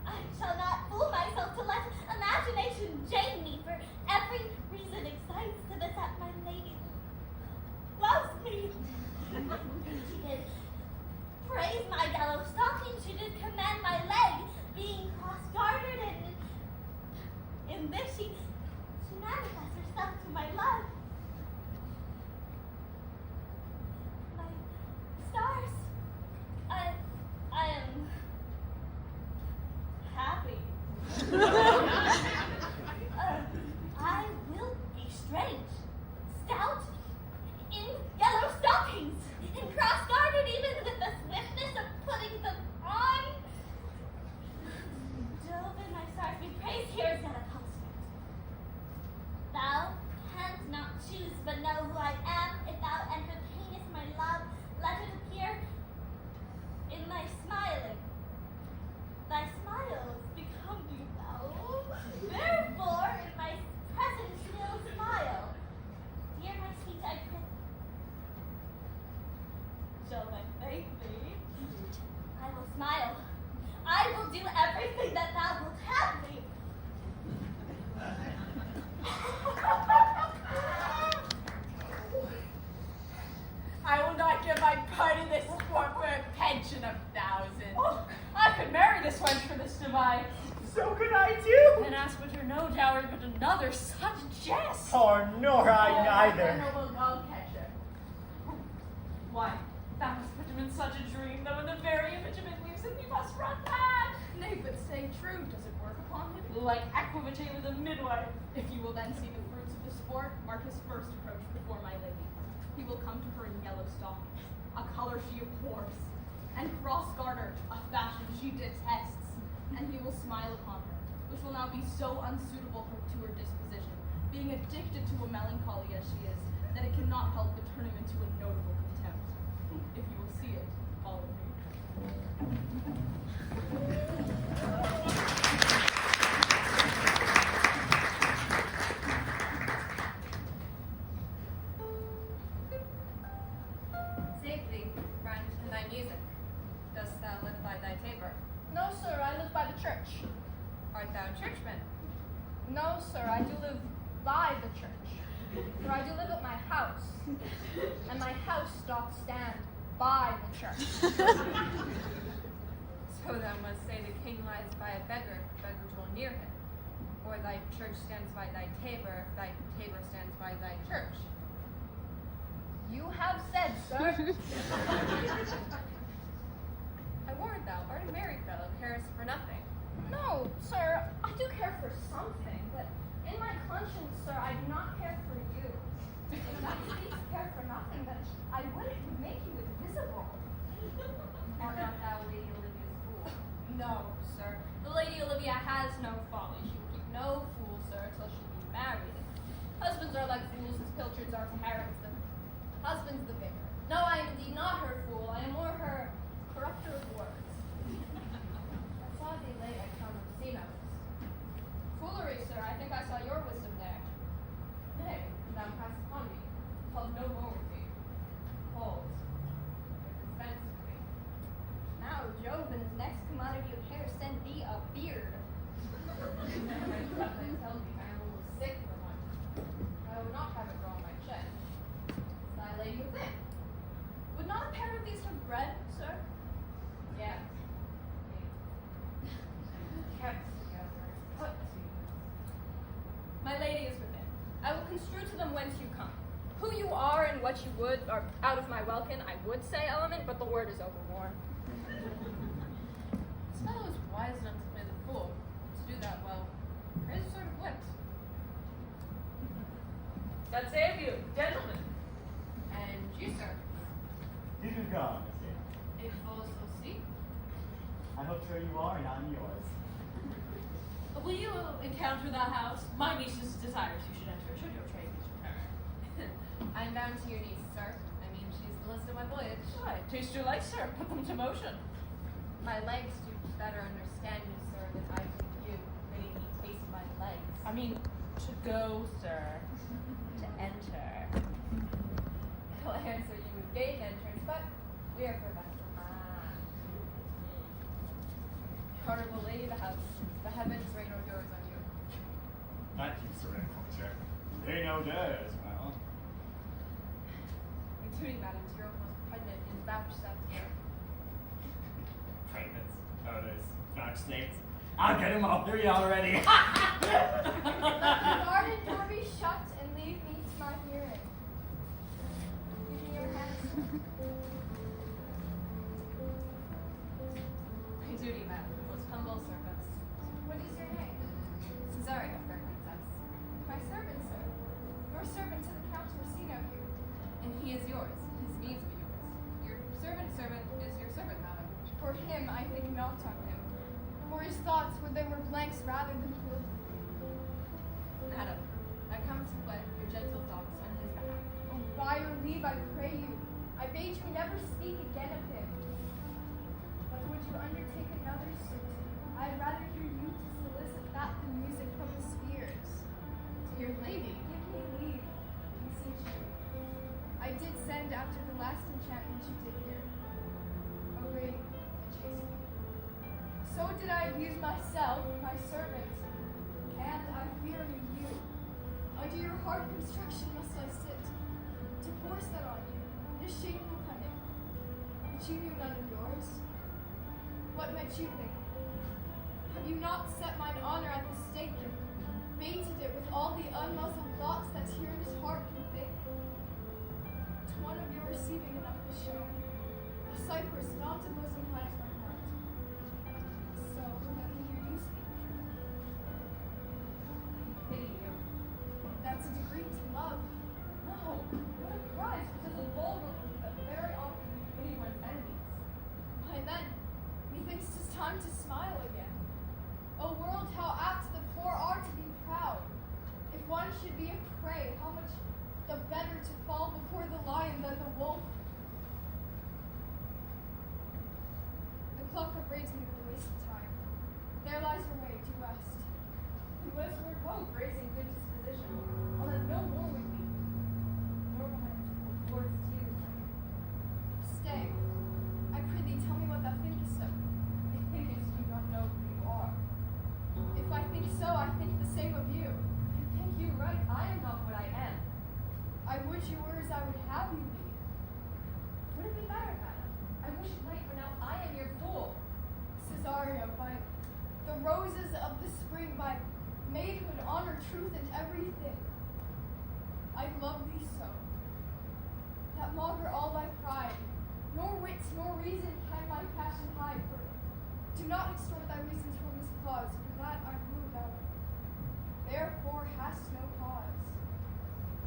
I shall not fool myself to let imagination jade me, for every reason excites to this that my lady loves me. She did praise my yellow stocking. She did commend my leg being cross-gartered, and in this she manifests herself to my love. My stars, I am happy. I will be straight, stout, in yellow stockings, and cross-gartered even with the swiftness of putting them on. Jove and my stars be praised, here is yet a postscript. Thou canst not choose but know who I am, if thou entertainest my love, let it appear in thy smiling. Thy smiles become thee well. Therefore, in my presence still smile. Dear my sweet, I pray. Shall I thank thee? I will smile. I will do everything that thou wilt have me. I will not give my party this sport for a pension of thousands. Oh, I could marry this wench for this device. So could I too. And ask with her no dowry but another such jest. Oh, nor I neither. Venerable dog-catcher. Why, thou hast put him in such a dream, though in the very image of it leaves him, he must run mad. Nay, but say true, does it work upon him? Like equivitae with a midwife. If you will then see the fruits of the sport, mark his first approach before my lady. He will come to her in yellow stockings, a color she abhors, and cross-gartered, a fashion she detests, and he will smile upon her, which will now be so unsuitable to her disposition, being addicted to a melancholy as she is, that it cannot help but turn him into a notable contempt. If you will see it, follow me. Safely, friend, in thy music. Dost thou live by thy tabor? No, sir, I live by the church. Art thou a churchman? No, sir, I do live by the church. For I do live at my house, and my house doth stand by the church. So thou must say the king lies by a beggar, if beggar dwell near him. Or thy church stands by thy tabor, if thy tabor stands by thy church. You have said, sir. I warrant thou art a merry fellow, carest for nothing. No, sir, I do care for something, but in my conscience, sir, I do not care for you. If thou didst care for nothing, then I wouldn't make you invisible. Art not thou Lady Olivia's fool? No, sir. The Lady Olivia has no folly. She will keep no fool, sir, till she be married. Husbands are like fools as pilchards are to herrings. The husband's the vicar. No, I am indeed not her fool. I am more her corrupter of words. I saw thee late, I come of Zeno's. Foolery, sir, I think I saw your wisdom there. Nay, thou hast upon me. Hold no more with thee. Hold. Dispense with me. Now Jove and his next commodity of hair send thee a beard. My brethren tell me I am a little sick for one. I would not have it grow on my chin. Thy lady within. Would not a pair of these have bred, sir? Yes. Kept together. Put to use. My lady is within. I will construe to them whence you come. Who you are and what you would are out of my welkin, I would say element, but the word is overworn. This fellow is wise enough to play the fool. To do that well, there's a sort of wit. God save you, gentlemen. And you, sir, You can go, monsieur. if all so steep. I hope sure you are, and I'm yours. Will you encounter the house? My niece's desires you should enter, should your trade reach her. I'm bound to your niece, sir. I mean, she's the list of my voyage. Why, taste your legs, sir. Put them to motion. My legs do better understand you, sir, than I do you, bidding me taste my legs. I mean, to go, sir. To enter. I'll answer you with gate entrance, but we are for that. Honorable lady of the house, the heavens rain or yours on you. Thank you, Sir Culture. They know theirs, well. My duty, madam, to your most pregnant and vouchsafed here. Pregnant. Oh, there's vouchsafed. I'll get him off 3 already. Let the garden door be shut and leave me to my hearing. Give me your hand, sir. My duty, madam, most humble service. What is your name? Cesario, fair princess. My servant, sir. Your servant to the Count Orsino here. And he is yours. His needs be yours. Your servant's servant is your servant, madam. For him, I think not on him. For his thoughts would they were blanks rather than filled. Madam, I come to whet your gentle thoughts on his behalf. Oh, by your leave, I pray you. I bade you never speak again of him. But would you undertake another suit? I'd rather hear you to solicit that than music from the spheres. Dear lady, Give me leave, beseech you. I did send after the last enchantment you did here. A ring and chastening. So did I abuse myself, my servant, and I fear you. Under your hard construction must I sit, to force that on you, in a shameful cunning, which you knew none of yours. What might you think? Have you not set mine honor at the stake and baited it with all the unmuzzled thoughts that tyrannous heart can think? To one of you receiving enough to show, a cypress not a bosom hides my heart. So let me hear you speak. pity you. That's a degree to love. No, what a prize, which is a vulgar that very often we pity one's enemies. Why then, methinks 'tis time to smile again. O world, how apt the poor are to be proud. If one should be a prey, how much the better to fall before the lion than the wolf. The clock upbraids me with the waste of time. There lies her way to rest. The westward hope, raising good disposition. I'll have no more with me. Nor will I force tears from you. Stay. I prithee, tell me what thou thinkest of me. I think as you not know who you are. If I think so, I think the same of you. You think you right, I am not what I am. I would you were as I would have you be. Would it be better, madam? I wish it might, for now I am your fool. Cesario, by the roses of the spring, by maidhood, honor, truth, and everything. I love thee so, that maugre all thy pride, nor wit nor reason can my passion hide. For do not extort thy reasons from this cause, for that I rue thou therefore hast no cause.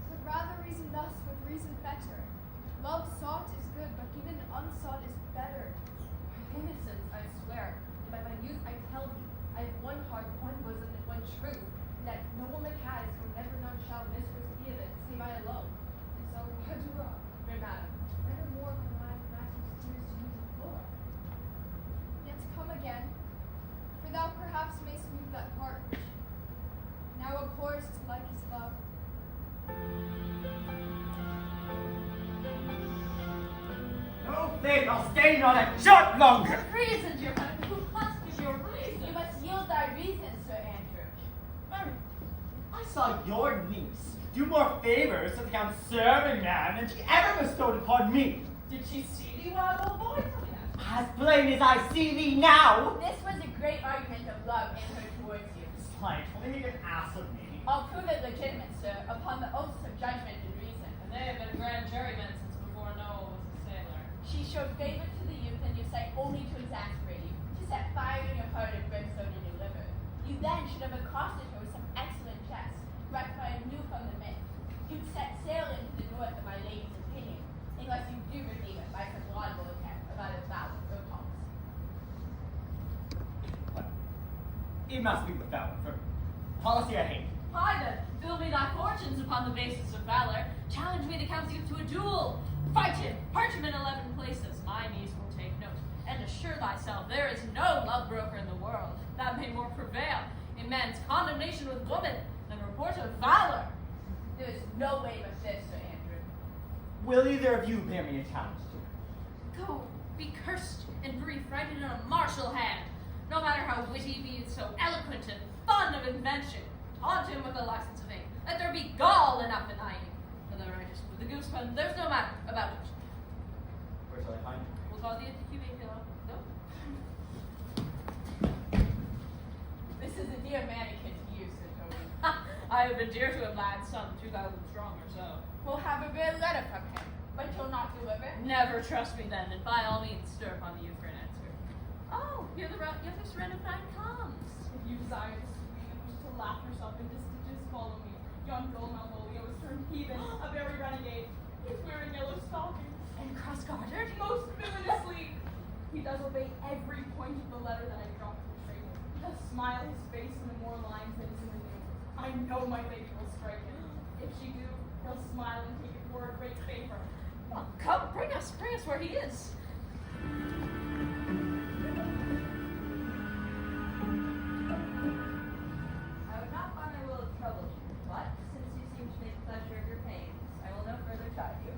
But rather reason thus with reason fetter. Love sought is good, but given unsought is better. My innocence, I swear, by my youth I tell thee, I have one heart, one bosom, and one truth, and that no woman has, or never none shall mistress be of it, save I alone. And so, adieu, fair madam, never more can my master's tears to you deplore. Yet come again, for thou perhaps mayst move that heart which now abhors to like his love. No faith, I'll stay not a jot longer. Reason, dear madam, you must give your reason. You must yield thy reason, Sir Andrew. Mary, I saw your niece do more favors to the Count's serving man than she ever bestowed upon me. Did she see thee while old boy? As plain as I see thee now. This was a great argument of love in her towards you. Slight, only make an ass of me. I'll prove it legitimate, sir, upon the oaths of judgment and reason. And they have been grand jurymen since before Noah was a sailor. She showed favor to the youth and you say only to exasperate you, to set fire in your heart and brimstone in your liver. You then should have accosted her with some excellent jest, rectifying new from the myth. You'd set sail into the north of my lady's opinion, unless you do redeem it by some laudable attempt about a vow or policy. But it must be without, for policy I hate. Why then, fill me thy fortunes upon the basis of valor. Challenge me to count youth to a duel. Fight him, hurt him in 11 places. My niece will take note. And assure thyself there is no love broker in the world that may more prevail in man's condemnation with woman than report of valor. There is no way but this, Sir Andrew. Will either of you bear me a challenge to it? Go, be cursed and brief, write it in a martial hand. No matter how witty, be it so eloquent and fond of invention. Taunt him with a license of aim. Let there be gall enough in eyeing. For the righteous with the goose pen, there's no matter about it. Where shall I find you? We'll call the incubator. No? This is a dear mannequin to you, Sir Toby. I have been dear to him, lad, some 2,000 strong or so. We'll have a real letter from him, but he'll not deliver. Never trust me then, and by all means stir upon the youth for an answer. Oh, you're the youngest friend of nine comes. If you desire to sweet and wish to laugh yourself into stitches, follow me. Young Bill Malvolio is turned heathen, a very renegade. He's wearing yellow stockings. And cross-gartered? Most villainously. He does obey every point of the letter that I dropped in the trade. He does smile his face in the more lines that is in the new. I know my lady will strike him. If she do, he'll smile and take it for a great favor. Well, come, bring us where he is. I would not find my will have troubled you, but since you seem to make pleasure of your pains, I will no further chide you.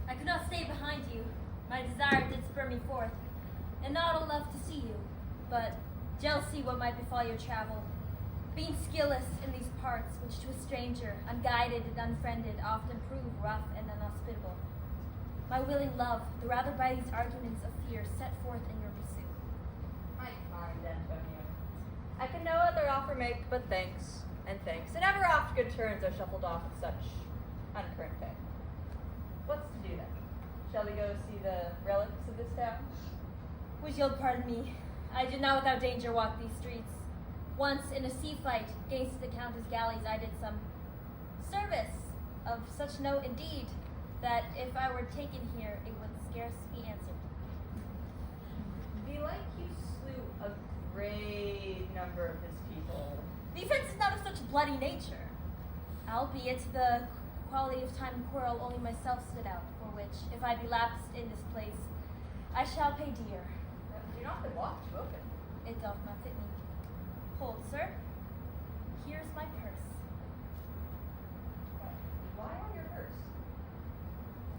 I could not stay behind you. My desire did spur me forth, and not a love to see you, but jealousy what might befall your travel. Being skilless in these parts, which to a stranger, unguided and unfriended, often prove rough and inhospitable. My willing love, the rather by these arguments of fear, set forth in your pursuit. My kind Antonio. I can no other offer make but thanks, and ever oft good turns are shuffled off with such uncurrent pay. What's to do then? Shall we go see the relics of this town? Would you'll pardon me, I did not without danger walk these streets. Once in a sea fight against the Countess' galleys I did some service of such note indeed, that if I were taken here it would scarce be answered. Belike you slew a great number of his people. The offense is not of such bloody nature, albeit the quality of time and quarrel only myself stood out, for which, if I be lapsed in this place, I shall pay dear. Do not the watch open. It doth not fit me. Hold, sir. Here's my purse. Why on your purse?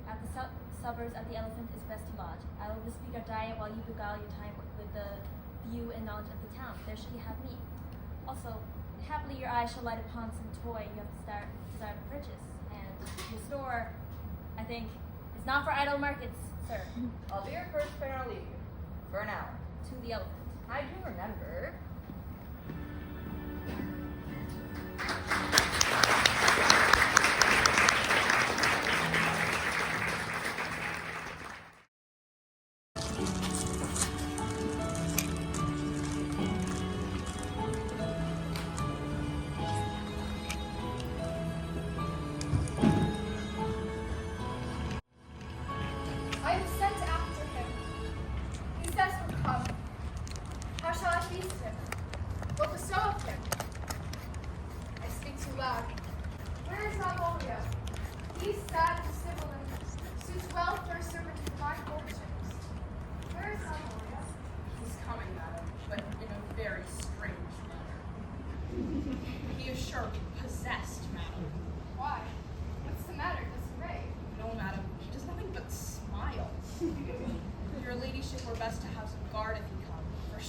At the suburbs at the Elephant is best to lodge. I will bespeak our diet while you beguile your time with the view and knowledge of the town. There shall you have me. Also, happily your eye shall light upon some toy you have desire to purchase. And your store, I think, is not for idle markets, sir. I'll be your first friend and I'll leave you. For an hour. To the Elephant. I do remember. I have sent after him. He says we're come. How shall I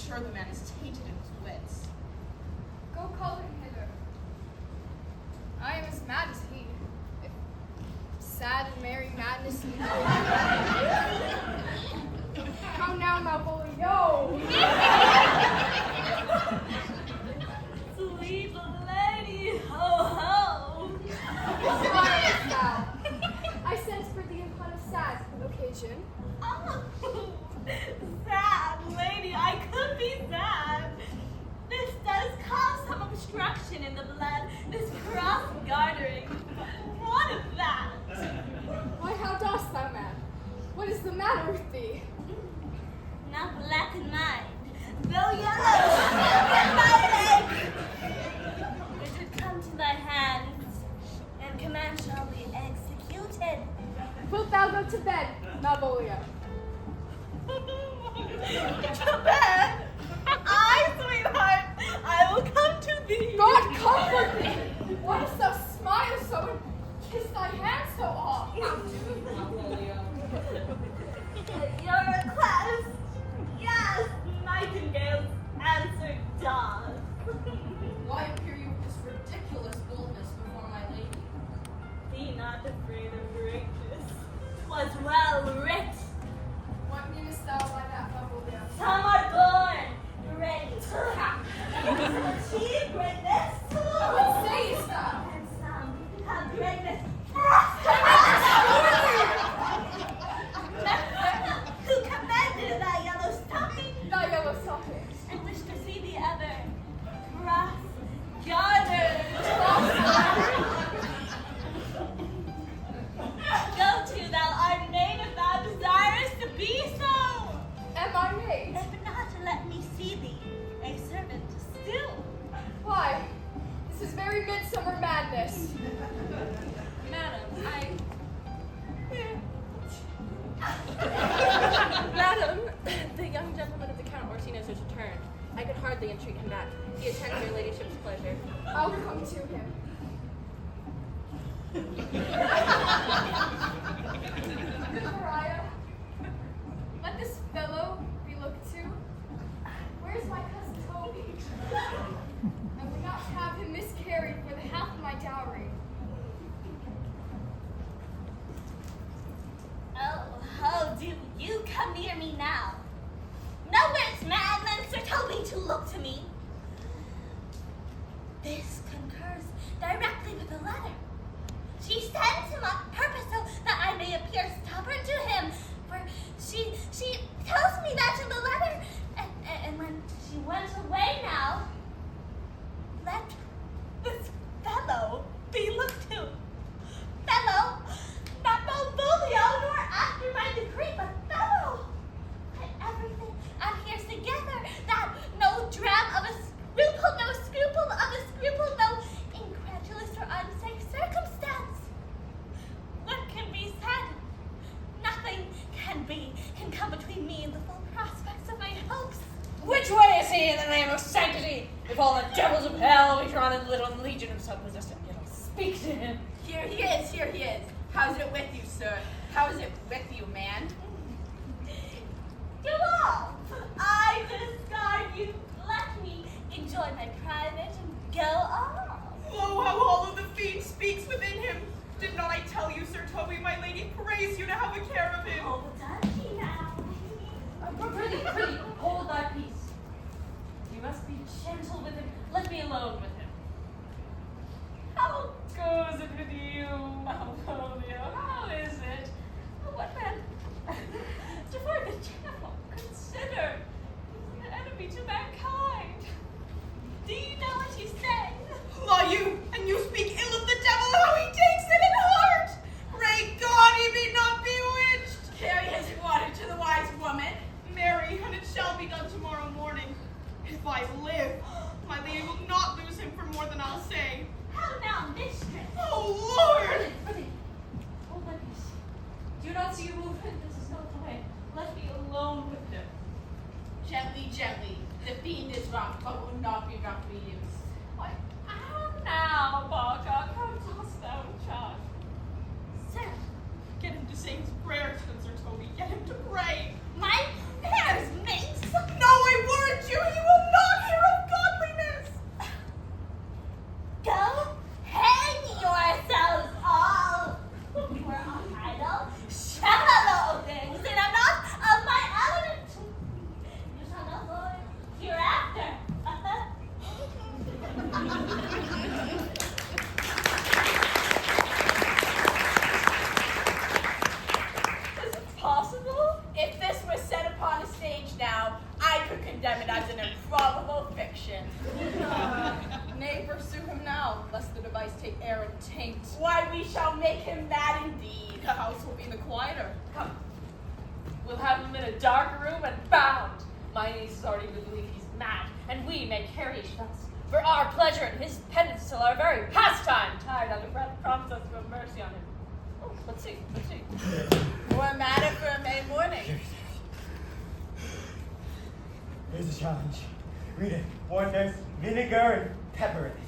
sure the man is tainted in his wits. Go call him hither. I am as mad as he. If sad and merry madness he Come now, Malvolio. Sweet little lady, ho ho. Smile thou. I sent for thee upon a sad occasion. Oh, sad lady, I could be sad. This does cause some obstruction in the blood, this cross gartering. What of that? Why, how dost thou, man? What is the matter with thee? Not black in mind, though yellow in my leg. It should come to my hands, and command shall be executed. Wilt thou go to bed, Malvolio? To bed? Aye, sweetheart, I will come to thee. God comfort thee! Why dost thou smile so and kiss thy hands so oft? At your request, yes, nightingales answer dawn. Why appear you with this ridiculous boldness before my lady? Be not afraid of greatness. 'Twas well writ. What meanest thou by that, Malvolio? Some are born ready to achieve greatness. What sayest thou? And some have greatness. Who commanded thy yellow stocking? Thy yellow stocking. And wish to see the other cross gartered. Go to, thou art made if thou desirest to be so. Am I made? If not, let me see thee, a servant still. Why, this is very midsummer madness. Madam, Madam, the young gentleman of the Count Orsino's has returned. I could hardly entreat him back. He attends your ladyship's pleasure. I'll come to him. Good Maria, let this fellow be looked to. Where's my cousin Toby? I would not have him miscarried for the half of my dowry. Oh, do you come near me now? Nowhere's man than Sir Toby to look to me. This concurs directly with the letter. She sends him on purpose so that I may appear stubborn to him. For she tells me that in the letter. And when she went away now, let this fellow be looked to. Fellow, not Malvolio nor after my decree, but fellow. Let everything adheres together, that no dram of a scruple, no scruple of a scruple, no incredulous or unsafe circumstance. What can be said? Nothing can come between me and the full prospects of my hopes. Which way is he in the name of sanctity? If all the devils of hell be drawn in the little legion of self-possessed angels, speak to him. Here he is, here he is. How's it with you, sir? How is it with you, man? You all, I discard you. Let me enjoy my private and go on. Oh, how all of the fiend speaks within him. Did not I tell you, Sir Toby, my lady prays you to have a care of him? Oh, does he now? Prithee, hold thy peace. You must be gentle with him. Let me alone with him. How goes it with you, Malvolio? How is it? What man? Defer the devil. Consider. He's an enemy to mankind. Do you know what you say? Lie you, and you speak ill of the devil, how he make him mad indeed. The house will be the quieter. Come. We'll have him in a dark room and bound. My niece has already believed he's mad, and we may carry each thus. For our pleasure and his penance till our very pastime. Tired of the breath promise us to have mercy on him. Oh, let's see. More matter for a May morning. Here's the challenge. Read it. Warn there's vinegar and pepper in it.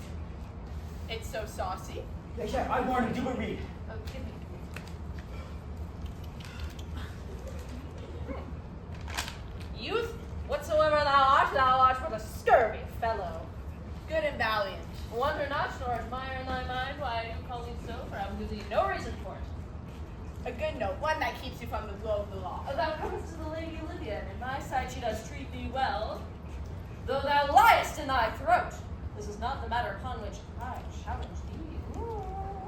It's so saucy. Yeah, I warned him. Do but read. Oh, give me. Youth, whatsoever thou art but a scurvy fellow. Good and valiant. Wonder not, nor admire in thy mind why I do call thee so, for I will give thee no reason for it. A good note, one that keeps you from the blow of the law. Thou comest to the Lady Olivia, and in my sight she does treat thee well, though thou liest in thy throat. This is not the matter upon which I challenge thee.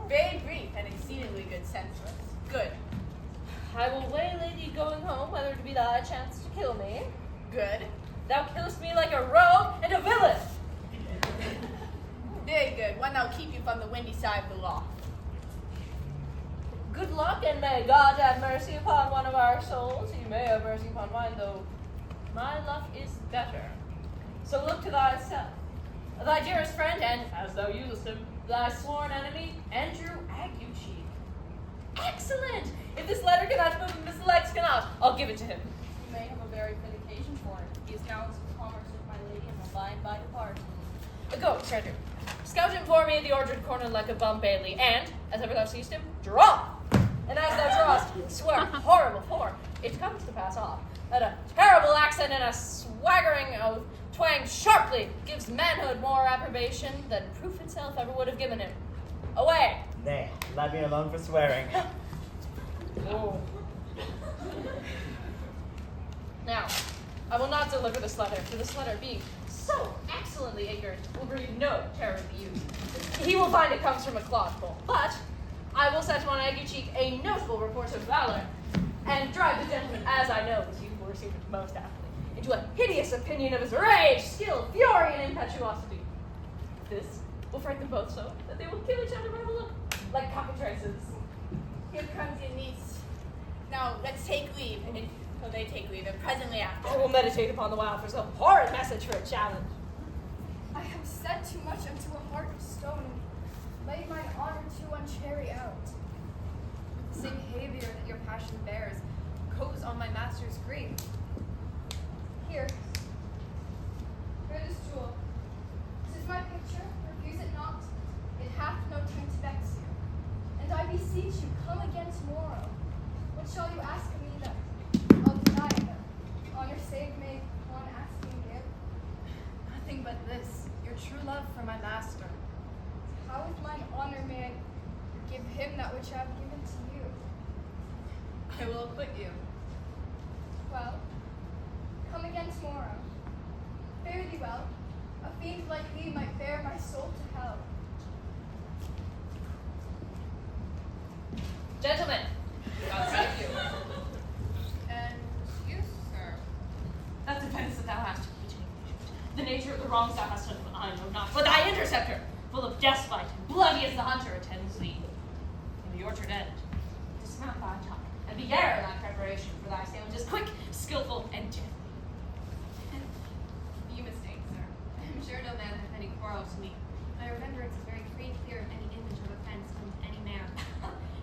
Very brief and exceedingly good senseless. Good. I will waylay thee going home, whether it be thy chance to kill me. Good. Thou killest me like a rogue and a villain. Very good. One that'll keep you from the windy side of the law. Good luck, and may God have mercy upon one of our souls. He may have mercy upon mine, though my luck is better. So look to thyself, thy dearest friend, and, as thou usest him, thy sworn enemy, Andrew Aguecheek. Excellent! If this letter cannot move him, his legs cannot. I'll give it to him. You may have a very fit occasion for it. He is gallants of commerce with my lady and will abide by the part. Go, stranger. Scout him for me in the orchard corner like a bum bailey, and, as ever thou seest him, draw! And as thou drawest, swear horrible, for it comes to pass off, that a terrible accent and a swaggering oath, twanged sharply, gives manhood more approbation than proof itself ever would have given him. Away! Nay, let me alone for swearing. Oh. Now, I will not deliver this letter, for this letter, being so excellently ignorant, will breed no terror to you. He will find it comes from a clothful, but I will set on Aguecheek a notable report of valor, and drive the gentleman, as I know that you will receive it most aptly, into a hideous opinion of his rage, skill, fury, and impetuosity. This will frighten them both so that they will kill each other by the look, like cockatrices. Here comes your niece. Now, let's take leave. And so they take leave, and presently after. I will meditate upon the while for some horrid message for a challenge. I have said too much unto a heart of stone, and laid mine honor too unchary out. The same behavior that your passion bears goes on my master's grief. Here. Here this jewel. This is my picture, refuse it not. It hath no time to vex you. And I beseech you, come again tomorrow. What shall you ask of me then? I'll deny them. Honor save may one ask me give. Nothing but this, your true love for my master. How with mine honor may I give him that which I have given to you? I will acquit you. Well, come again tomorrow. Fare thee well. A fiend like thee might bear my soul to hell. Gentlemen, God save you. And you, sir? That defense that thou hast between the nature of the wrongs thou hast done, I know not. But thy interceptor, full of despite, and bloody as the hunter, attends thee. In the orchard end, dismount thy tongue, and bear thy preparation for thy sandwiches, quick, skillful, and deadly. You mistake, sir. I am sure no man hath any quarrel to me. My remembrance is very free and clear of any image of offense unto any man.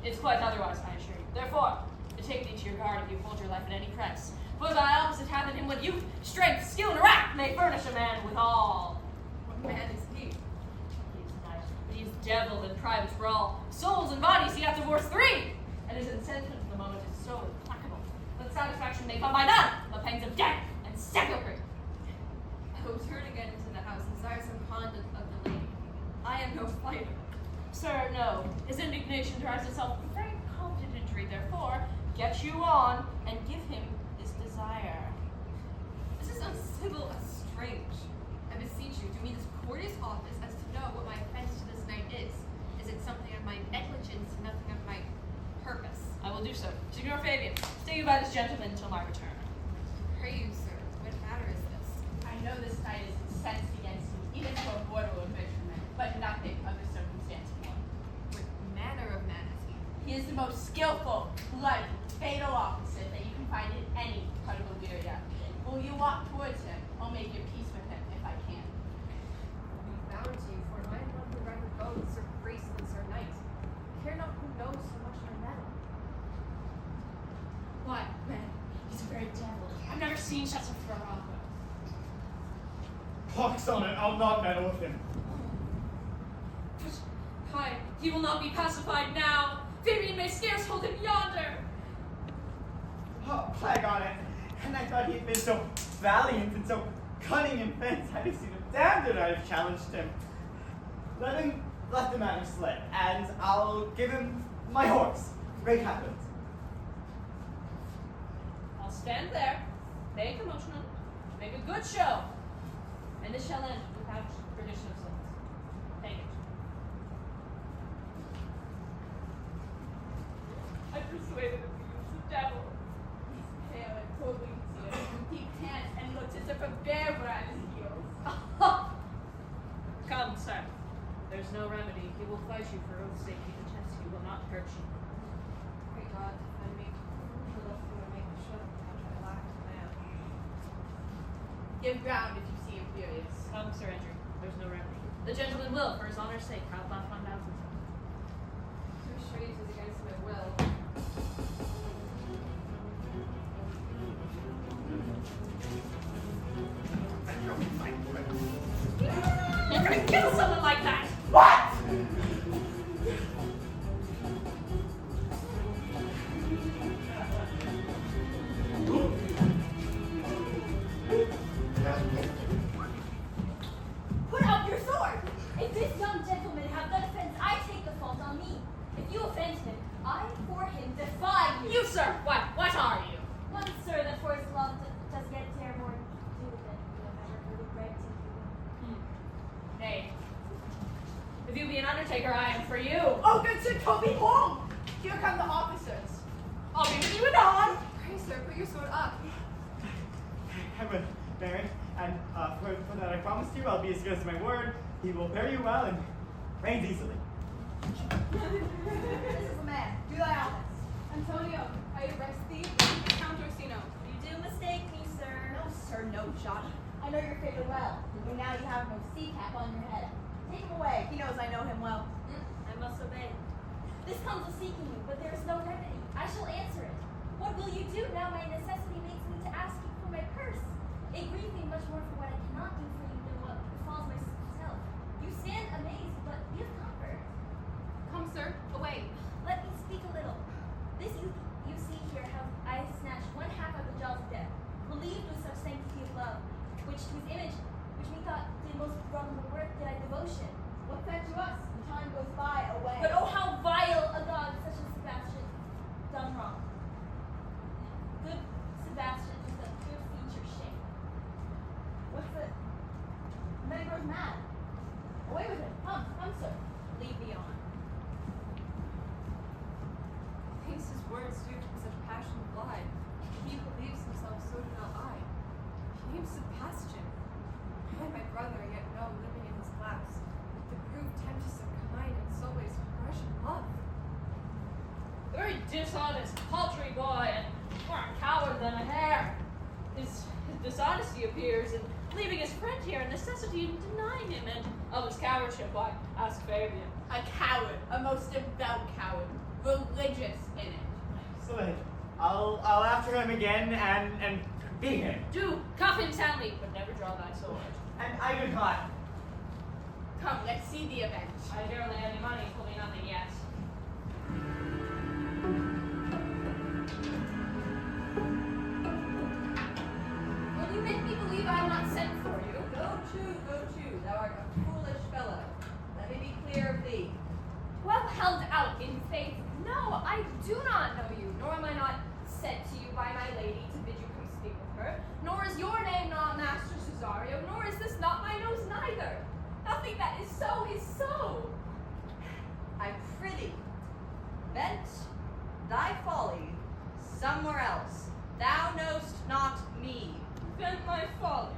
It's quite otherwise, I assure you. Therefore, betake thee to your guard if you hold your life at any price. For thy opposite hath in him what youth, strength, skill, and wrath may furnish a man with all. What man is he? He is knight, but he is devil in private brawl. Souls and bodies he hath divorced 3, and his incensement for the moment is so implacable that satisfaction may come by none but pangs of death and sepulchre. I will turn again into the house and desire some conduct of the lady. I am no fighter. Sir, no. His indignation derives itself from very competent injury, therefore, get you on and give him his desire. This is uncivil and strange. I beseech you, do me this courteous office as to know what my offense to this knight is. Is it something of my negligence and nothing of my purpose? I will do so. Signor Fabian, stay you by this gentleman until my return. Pray you, sir, what matter is this? I know this knight is incensed against you, even to a mortal infringement, but nothing of the circumstance more. What manner of man is he? He is the most skillful, bloody, fatal officer that you can find in any part of Illyria. Will you walk towards him? I'll make your peace with him if I can. Be bound to you, for I am one who rather both Sir Priest than Sir Knight. Care not who knows so much my metal. Why, man, he's a very devil. I've never seen such a farrago. Pox on it, I'll not meddle with him. But, Kai, he will not be pacified now. Fabian may scarce hold him yonder. Oh, plague on it. And I thought he'd been so valiant and so cunning in fence. I'd have seen him damned that I'd have challenged him. Let the matter slip, and I'll give him my horse. Great habits. I'll stand there, make a motion on it, make a good show, and this shall end without perdition of souls. Take it. I persuaded him to use the devil. He's pale and totally concealed, with deep pants, and looks as if a bear were at his heels. Come, sir. There's no remedy. He will fight you for oath's sake. He protests he will not hurt you. Pray God, defend me. For those who would make me show how I lack as a man. Give ground if you see him furious. Come, Sir Andrew. There's no remedy. The gentleman will, for his honor's sake, crowd off 1,000. To retreat is against my will. You're gonna kill someone like that! What? Put out your sword! If this young gentleman have done offense, I take the fault on me. If you offend him, I for him defy you. You, sir! What are you? One, sir, that for his love does yet dare more do than you have ever heard of bragged to you. Nay. If you be an undertaker, I am for you. Oh, good sir, Toby, home! Here come the officers. I'll be with you anon. Pray, sir, put your sword up. I will, Mary, and for that I promised you I'll be as good as my word. He will bear you well and reigns easily. This is a man. Do thy office. Antonio, I arrest thee. Count Orsino. You do mistake me, sir. No, sir, no, Johnny. I know your favor well, and now you have no sea cap on your head. Take him away. He knows I know him well. I must obey. This comes of seeking you, but there is no remedy. I shall answer it. What will you do now my necessity makes me to ask you for my purse? It grieves me much more for what I cannot do for you than what befalls myself. You stand amazed, but be of comfort. Come, sir, away. Let me speak a little. This youth you see here have I snatched one half of the jaws of death, believed with such sanctity of love, which to his image, which methought did most wrongful work, did I devotion. What's that to us? The time goes by away. But oh, how vile a god such as Sebastian done wrong. Good Sebastian is a pure feature shame. What's the... The man grows mad. Away with him. Come, sir. Lead me on. Thinks his words due to such passion fly. He believes himself, so do not I. Name Sebastian. I, my brother, yet know, living in his class, the groove temptress of kind and so ways fresh in love. Very dishonest, paltry boy, and more a coward than a hare. His dishonesty appears in leaving his friend here, and necessity in denying him, and of his cowardship, why, ask Fabian. A coward, a most devout coward, religious in it. Excellent. I'll after him again and beat him. Do cuff him soundly, but never draw thy sword. And I do not. Come, let's see the event. I barely have any money, told me nothing yet. Will you make me believe I am not sent for you? Go to, thou art a foolish fellow. Let me be clear of thee. Well held out in faith. No, I do not know you, nor am I not sent to you by my lady to bid you come speak with her. Nor is your name not Master Cesario, nor is this not my nose neither. Nothing that is so is so. I prithee, vent thy folly somewhere else. Thou knowst not me. Vent my folly.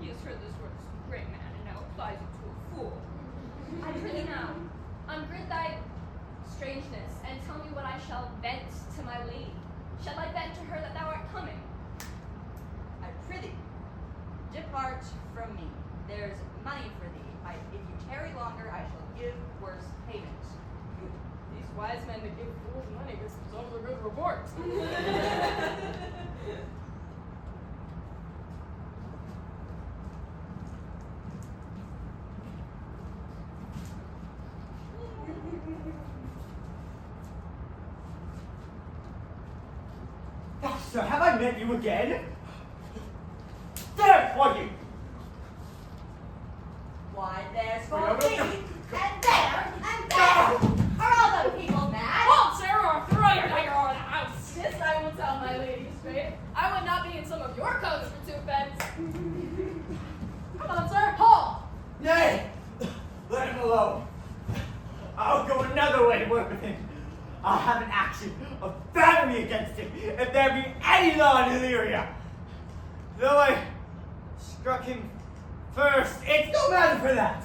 He has heard this word of some great man, and now applies it to a fool. I prithee now, ungird thy strangeness, and tell me wise men that give fools money because it's all a good report. Sir, have I met you again? There for you! Why, there's for No, no, me, no. and there. Are all the people mad? Hold, sir, or throw your dagger over the house. This I will tell my lady straight. I would not be in some of your coats for 2 pence. Come on, sir, haul! Nay! Let him alone. I'll go another way to work with him. I'll have an action of battery against him if there be any law in Illyria. Though I struck him first, it's no matter for that.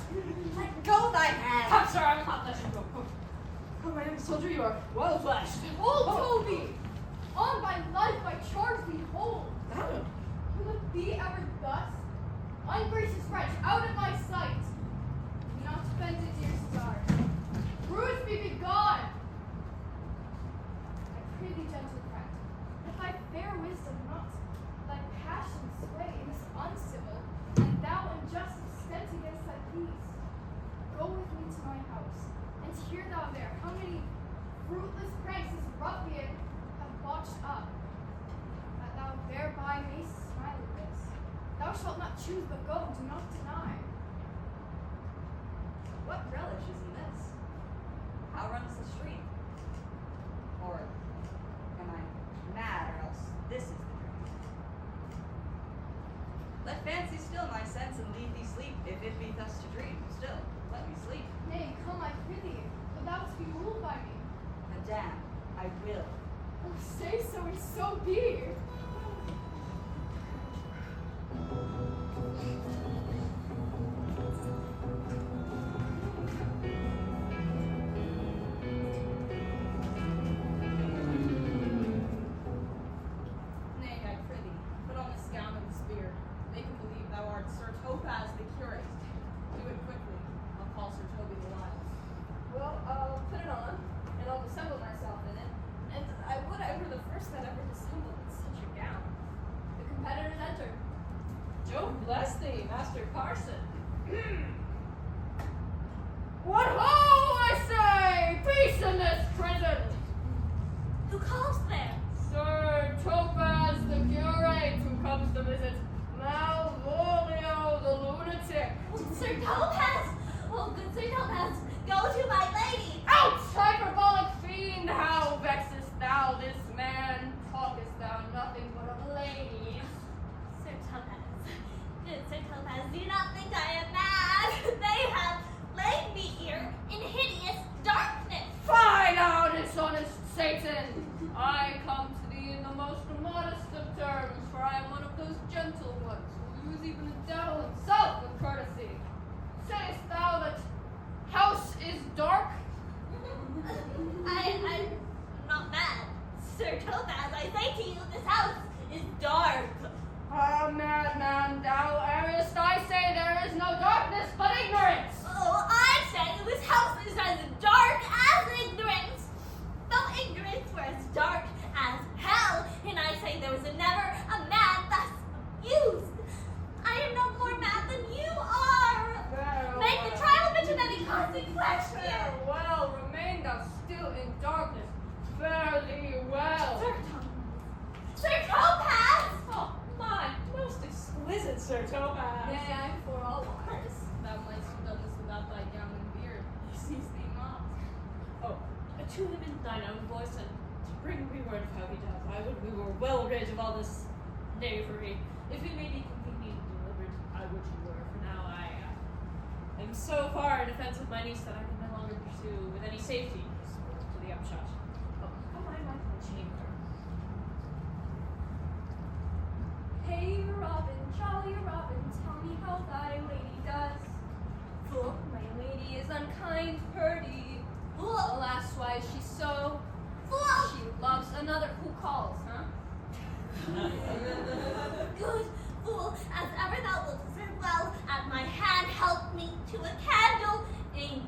Let go thy hand. Come, sir, I will not let you go. Come. Oh, my young soldier, you are well fleshed. Hold, Toby! On my life I charge thee hold! Will it be ever thus? Ungracious wretch, out of my sight! Be not offended, dear star. Bruise be begone! I pray thee, gentle friend, if thy fair wisdom not, thy passion sway in this uncivil, and thou injustice spent against thy peace. Go with me to my house, and hear thou there how many fruitless pranks this ruffian have botched up, that thou thereby mayst smile at this. Thou shalt not choose but go, do not deny. What relish is in this? How runs the stream? Or am I mad, or else this is the dream? Let fancy still my sense and leave thee sleep, if it be thus to dream. Still, let me sleep. Nay, come, I prithee, but thou to be ruled by me. Madame, I will. Oh, say so, and so be. Nay, I prithee, put on this gown and this beard. Make him believe thou art Sir Topaz the curate. Do it quickly. I'll call Sir Toby the Wise. Well, I'll put it on, and I'll dissemble myself in it. And I were the first that ever dissembled in such a gown. The competitors enter. Jove bless thee, Master Carson. What ho, I say! Peace in this prison! Who calls there? Sir Topaz the curate, who comes to visit Malvolio the lunatic. Sir Topaz! Oh, good Sir Topaz, go to my lady! Out, hyperbolic fiend! How vexest thou this man? Talkest thou nothing but of ladies? Sir Topaz, good Sir Topaz, do not think I am mad. They have laid me here in hideous darkness. Fie thou, dishonest Satan! I come to thee in the most modest of terms, for I am one of those gentle ones who use even the devil himself with courtesy. Sayest thou that house is dark? I'm not mad. Sir Topaz, I say to you, this house is dark. Ah, madman, thou errest. I say there is no darkness but ignorance. Oh, I say this house is as dark as ignorance. Though ignorance were as dark as hell, and I say there was never a man thus used. I am no more mad than you are. Make the trial bitch of any consequence here. Farewell, remain thou still in darkness. Fare thee well. Sir Topaz! Oh, my, most exquisite Sir Topaz. Yea, I'm for all wise. Thou mightst have done this without thy gown and beard. He sees thee not. Oh, to him in thine own voice, and to bring me word of how he does. I would we were well rid of all this knavery. If it may be convenient and delivered, I would you were. For now I am so far in defense of my niece that I can no longer pursue with any safety to the upshot. Oh, come I might my chamber. Hey, Robin, jolly Robin, tell me how thy lady does. Fool. My lady is unkind, purdy. Fool. Alas, why is she so? Fool. She loves another who calls, huh? Good fool, as ever thou lookest well at my hand, help me to a candle, ink,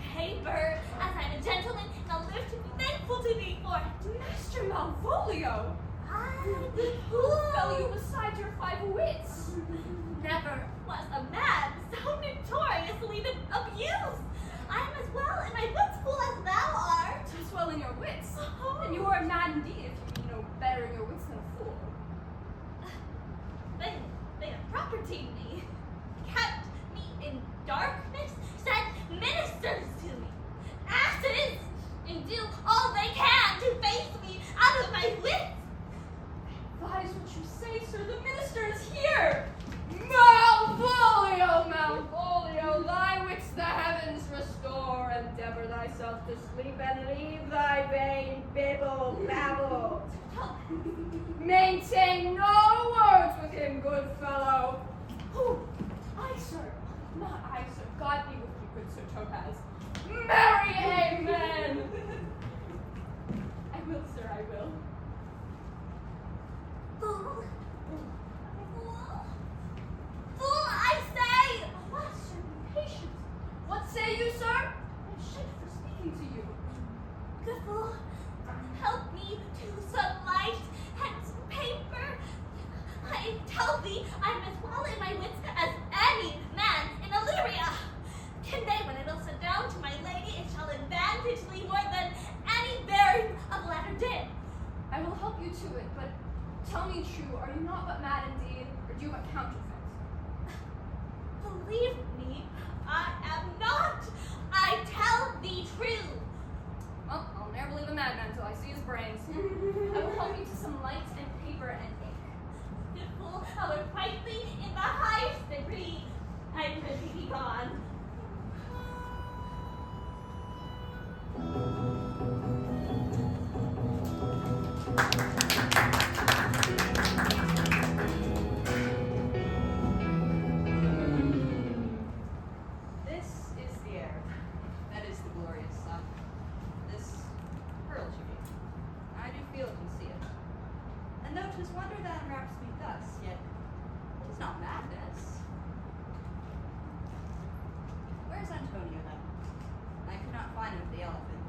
and paper, as I'm a gentleman, and I'll live to be thankful to thee for it. Master Malvolio! The Who fool fell you beside your 5 wits? never was a man so notoriously abused. I am as well in my wits fool as thou art. As well in your wits. And you are a man indeed if you know better in your wits than a fool. They have propertied me, kept me in darkness, sent ministers to me, asses, and do all they can to face me out of my wits. That is what you say, sir. The minister is here. Malvolio, Malvolio, thy wits the heavens restore. Endeavor thyself to sleep and leave thy vain bibble babble. Maintain no words with him, good fellow. Who? I, sir. Not I, sir. God be with you, good Sir Topaz. Marry, amen. I will, sir, I will. Fool. Fool, I say! Alas, sir, be patient. What say you, sir? I'm ashamed for speaking to you. Good fool, help me to some light and some paper. I tell thee, I'm as well in my wits as any man in Illyria. Can they, when it'll sit down to my lady, it shall advantage thee more than any bearing of latter day. I will help you to it, but tell me true, are you not but mad indeed, or do you but counterfeit? Believe me, I am not. I tell thee true. Well, I'll never believe a madman till I see his brains. I will help you to some light and paper and ink. Good fool, I will fight thee in the highest degree. I pray thee be gone. This is the air. That is the glorious sun. This pearl you gave me. I do feel it and see it. And though 'tis wonder that enwraps me thus, yet 'tis not madness. Where's Antonio then? I could not find him at the elephant.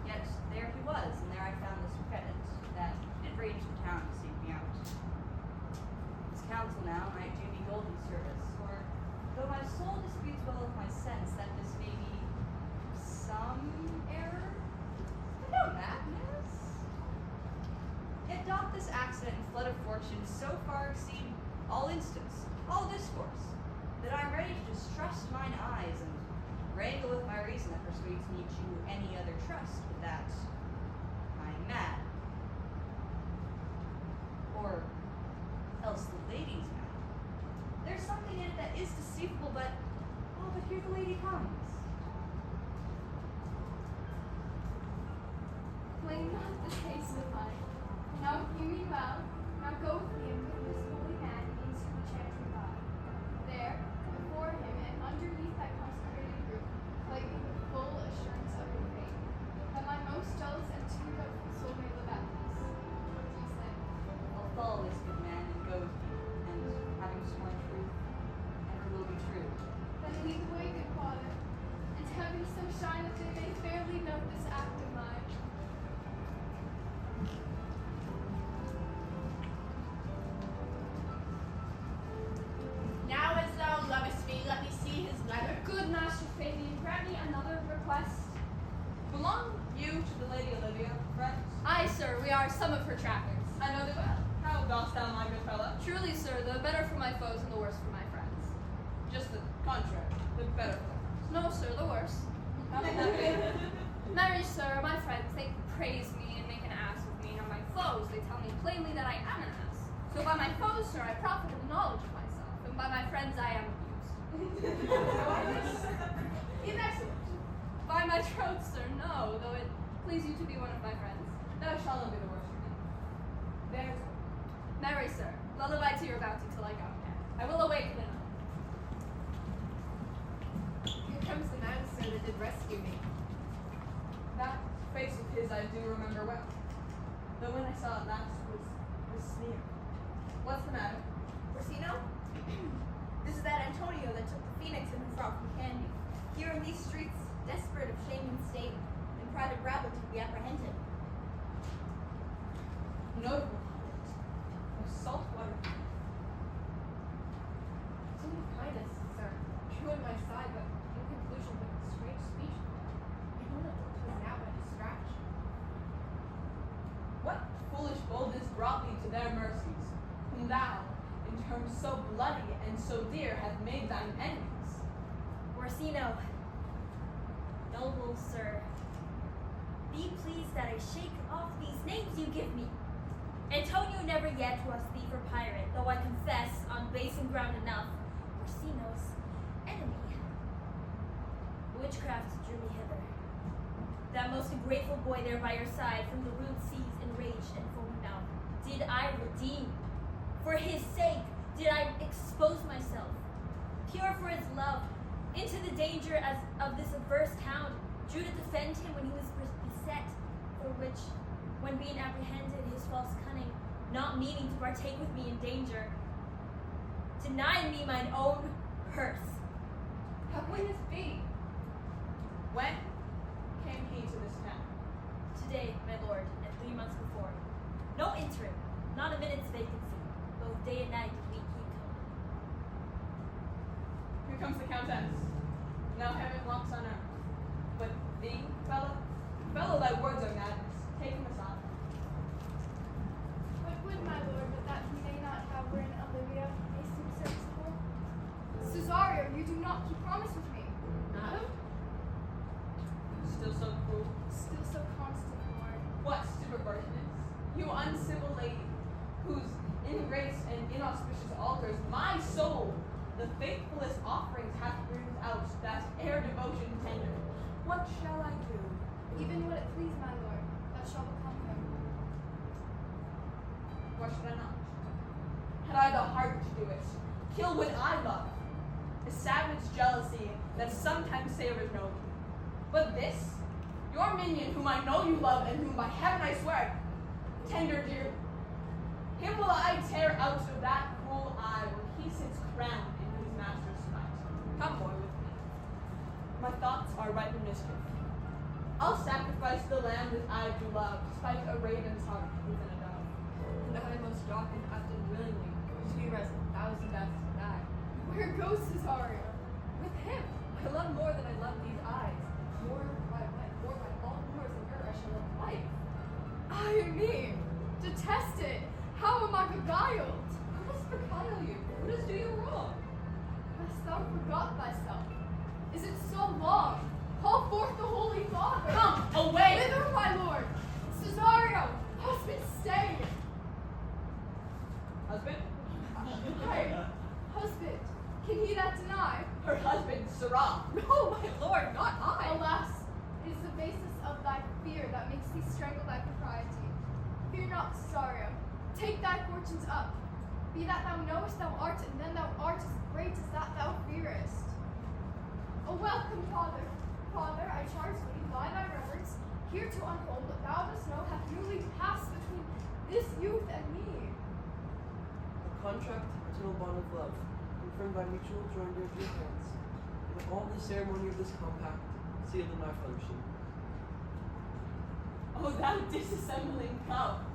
Yet there he was, and there I found this credit that did rage the town to seek me out. His counsel now might do me golden service, for though my soul disputes well with my sense that this may be some error, but no madness. Yet doth this accident and flood of fortune so far exceed all instance, all discourse, that I am ready to distrust mine eyes and wrangle with my reason that persuades me to any other trust but that I am mad. Or else the lady's mad. There's something in it that is deceitful, but oh, but here the lady comes. Blame not the taste of mine. Now hear me well. Now go with me and put this holy man into the chantry God. There, before him and underneath that consecrated roof, claim me with full assurance of your faith, that my most jealous and too doubtful soul may live at peace. What do you say? I'll follow this good man and go with you, and having sworn truth, ever will be true. Then lead the way, good Father, and heaven so shine that they may fairly note this act of mine. Now as thou lovest me, let me see his letter. Good Master Fabian, grant me another request. Belong you to the Lady Olivia, friends? Aye, sir, we are some of her trackers. I know thee well. How dost thou, my good fellow? Truly, sir, the better for my foes and the worse for my friends. Just the contrary, the better for thy friends. No, sir, the worse. How may that be? Marry, sir, my friends, they praise me and make an ass of me, and my foes, they tell me plainly that I am an ass. So by my foes, sir, I profit in the knowledge of myself, and by my friends I am abused. Inexcellent. By my troth, sir, no, though it please you to be one of my friends. Thou shalt not be the worse for me. There's Marry, sir, lullaby to your bounty till I go. I will awake then. Here comes the man, sir, that did rescue me. that face of his I do remember well. Though when I saw it last was sneer. What's the matter? Orsino? This is that Antonio that took the phoenix and brought from Candy. Here in these streets, desperate of shame and state, in private rabble to be apprehended. Notable habit of saltwater. So many kindness, sir. True on my side, but in conclusion, with strange speech. I know not what to now but a distraction. What foolish boldness brought thee to their mercies, whom thou, in terms so bloody and so dear, hast made thine enemies? Orsino, noble sir, be pleased that I shake off these names you give me. Antonio never yet was thief or pirate, though I confess on basin ground enough, Orsino's enemy. Witchcraft drew me hither. That most ungrateful boy there by your side, from the rude seas enraged and foaming now, did I redeem. For his sake did I expose myself, pure for his love, into the danger as of this averse town, drew to defend him when he was beset, for which, when being apprehended, his false cunning, not meaning to partake with me in danger, denied me mine own purse. How can this be? When came he to this town? Today, my lord, and 3 months before. No interim, not a minute's vacancy, both day and night we keep company. Here comes the Countess. Now heaven walks on earth. But thee, fellow, thy words are madness. Take him aside. What would my lord, but that he may not have wherein Olivia may seem serviceable? Cesario, you do not keep promise with me. Madam? Still so cruel. Still so constant, lord. What superversioness? You uncivil lady, whose ingrace and inauspicious altars my soul, the faithfulest offerings, hath breathed out that air devotion tender. What shall I do? Even would it please my lord, thou shalt become him. Why should I not? Had I the heart to do it, kill what I love. A savage jealousy that sometimes savors nobly. But this, your minion, whom I know you love, and whom by heaven I swear, tender dear, him will I tear out of that cruel eye where he sits crowned in his master's spite. Come, boy, with me. My thoughts are ripe in mischief. I'll sacrifice the lamb that I do love, spite a raven's heart within a dove. And I most often willingly, to be rest 1,000 deaths to die. Where goes Cesario? With him, I love more than I love these eyes. More by all moors than her I shall love life. Ay me! Detested! How am I beguiled? Who does beguile you? Who does do you wrong? Hast thou forgot thyself? Is it so long? Call forth the Holy Father! Come, away! Whither, my lord? Cesario! Husband, stay! Husband? Hey, husband, can he that deny? Her husband, Sirrah. No, my lord, not I. Alas, it is the basis of thy fear that makes thee strangle thy propriety. Fear not, Cesario. Take thy fortunes up. Be that thou knowest thou art, and then thou art as great as that thou fearest. A welcome, father. Father, I charge thee, by thy reverence, here to unfold what thou dost know hath newly passed between this youth and me. A contract, eternal bond of love, confirmed by mutual joinder of your hands, and all the ceremony of this compact sealed in my function. O thou disassembling come,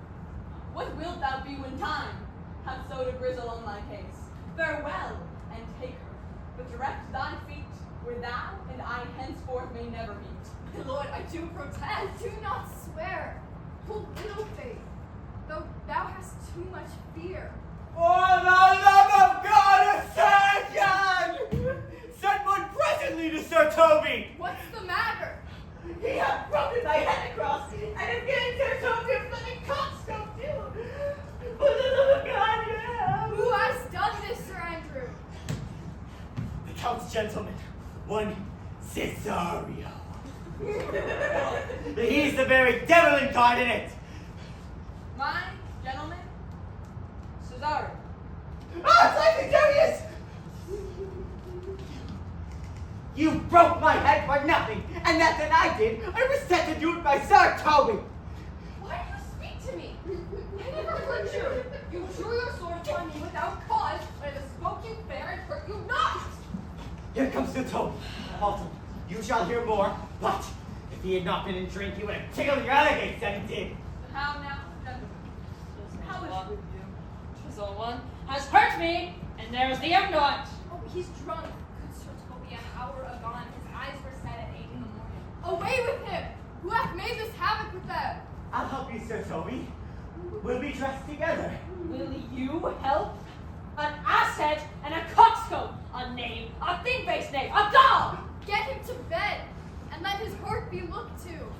what wilt thou be when time hath so to grizzle on thy case? Farewell, and take her, but direct thy feet where thou and I henceforth may never meet. My lord, I do protest. Do not swear. Hold little faith, though thou hast too much fear. For the love of God, a surgeon! Send one presently to Sir Toby! What's the matter? He hath broken thy head across, and has given Sir Toby a bloody coxcomb too! For the love of God, yeah! Who has done this, Sir Andrew? The Count's gentleman, one Cesario. He's the very devil incarnate! My gentleman, Cesario. Ah, Sagittarius! You broke my head for nothing, and that's what I did. I was set to do it by Sir Toby. Why do you speak to me? I never hurt you. You drew your sword upon me without cause, but I have spoke you fair and hurt you not. Here comes Sir Toby. Halt him. You shall hear more, but if he had not been in drink, he would have tickled your other gates than he did. How now, gentlemen? How is it with you? 'Tis has hurt me, and there is the end of it. Oh, he's drunk. Good Sir Toby, an hour agone. His eyes were set at 8 in the morning. Away with him! Who hath made this havoc with them? I'll help you, Sir Toby. We'll be dressed together. Will you help? An asshead and a coxcomb, a knave, a thin-faced knave, a dog! Get him to bed, and let his hurt be looked to.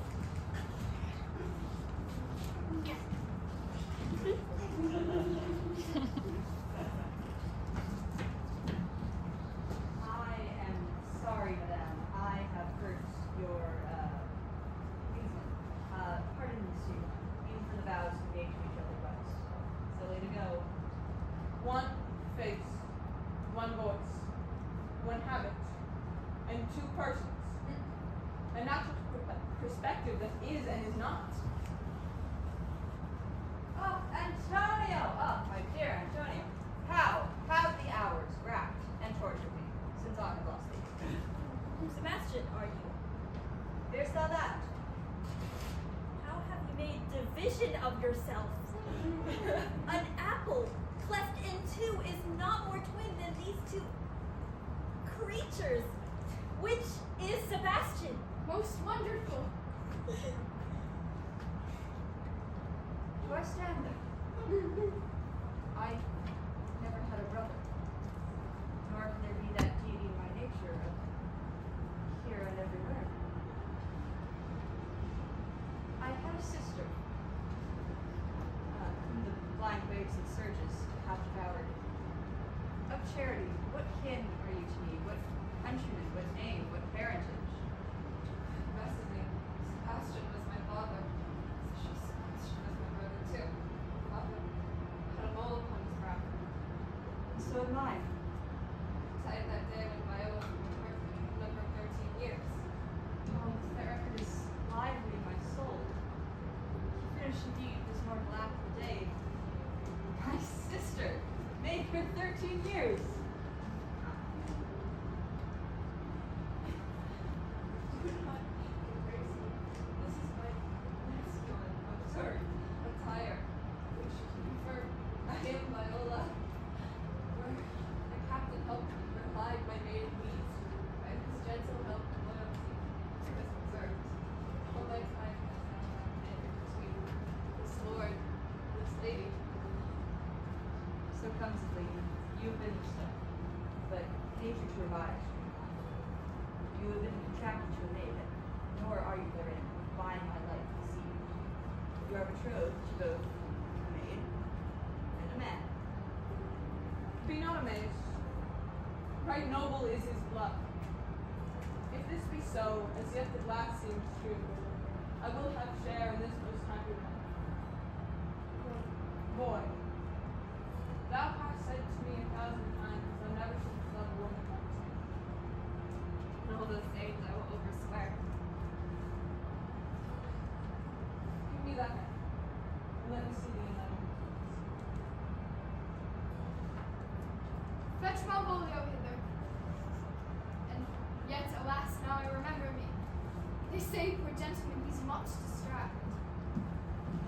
I am sorry, madame. I have hurt your reason. Pardon me, Sue. Even for the vows we made to each other once. Silly to go. One face, one voice, one habit, and two persons. A natural perspective that is and is not. Oh, Antonio! Oh, my dear Antonio. How have the hours racked and tortured me since I have lost thee? Sebastian, are you? Fearest thou that? How have you made division of yourself? An apple cleft in two is not more twin than these two creatures. Which is Sebastian? Most wonderful. Do I stand there? I never had a brother. Nor can there be that deity in my nature of here and everywhere. I had a sister, whom the blind waves and surges have devoured. Of charity, what kin are you to me? What countryman? What name? What parentage? Messaging. Sebastian was my father. Sebastian was my brother too. Father had a mole upon his brow. And so am I. Died that day when Viola birthed me, number 13 years. Oh, that record is lively in my soul. Finished indeed this mortal act of the day. My sister made her 13 years. Do not embrace me. This is my masculine, absurd attire, which for I am Viola. Where the captain helped me revive my maiden weeds by his gentle help and loyalty to his observed. All my time has now been between this lord, this lady. So comes it, lady. You have been so, but nature to revive. You have been contracted to a maiden, nor are you therein bind my life deceived. You are betrothed to both a maid and a man. Be not amazed. Right noble is his blood. If this be so, as yet the glass seems true, I will have share in this most happy life. Boy, thou hast said to me 1,000 times, thou never shouldst love a woman like me. And all those sayings I will overswear. Give me that hand, and let me see thee in thy own place. Fetch Malvolio hither. And yet, alas, now I remember me. They say, poor gentleman, he's much distracted.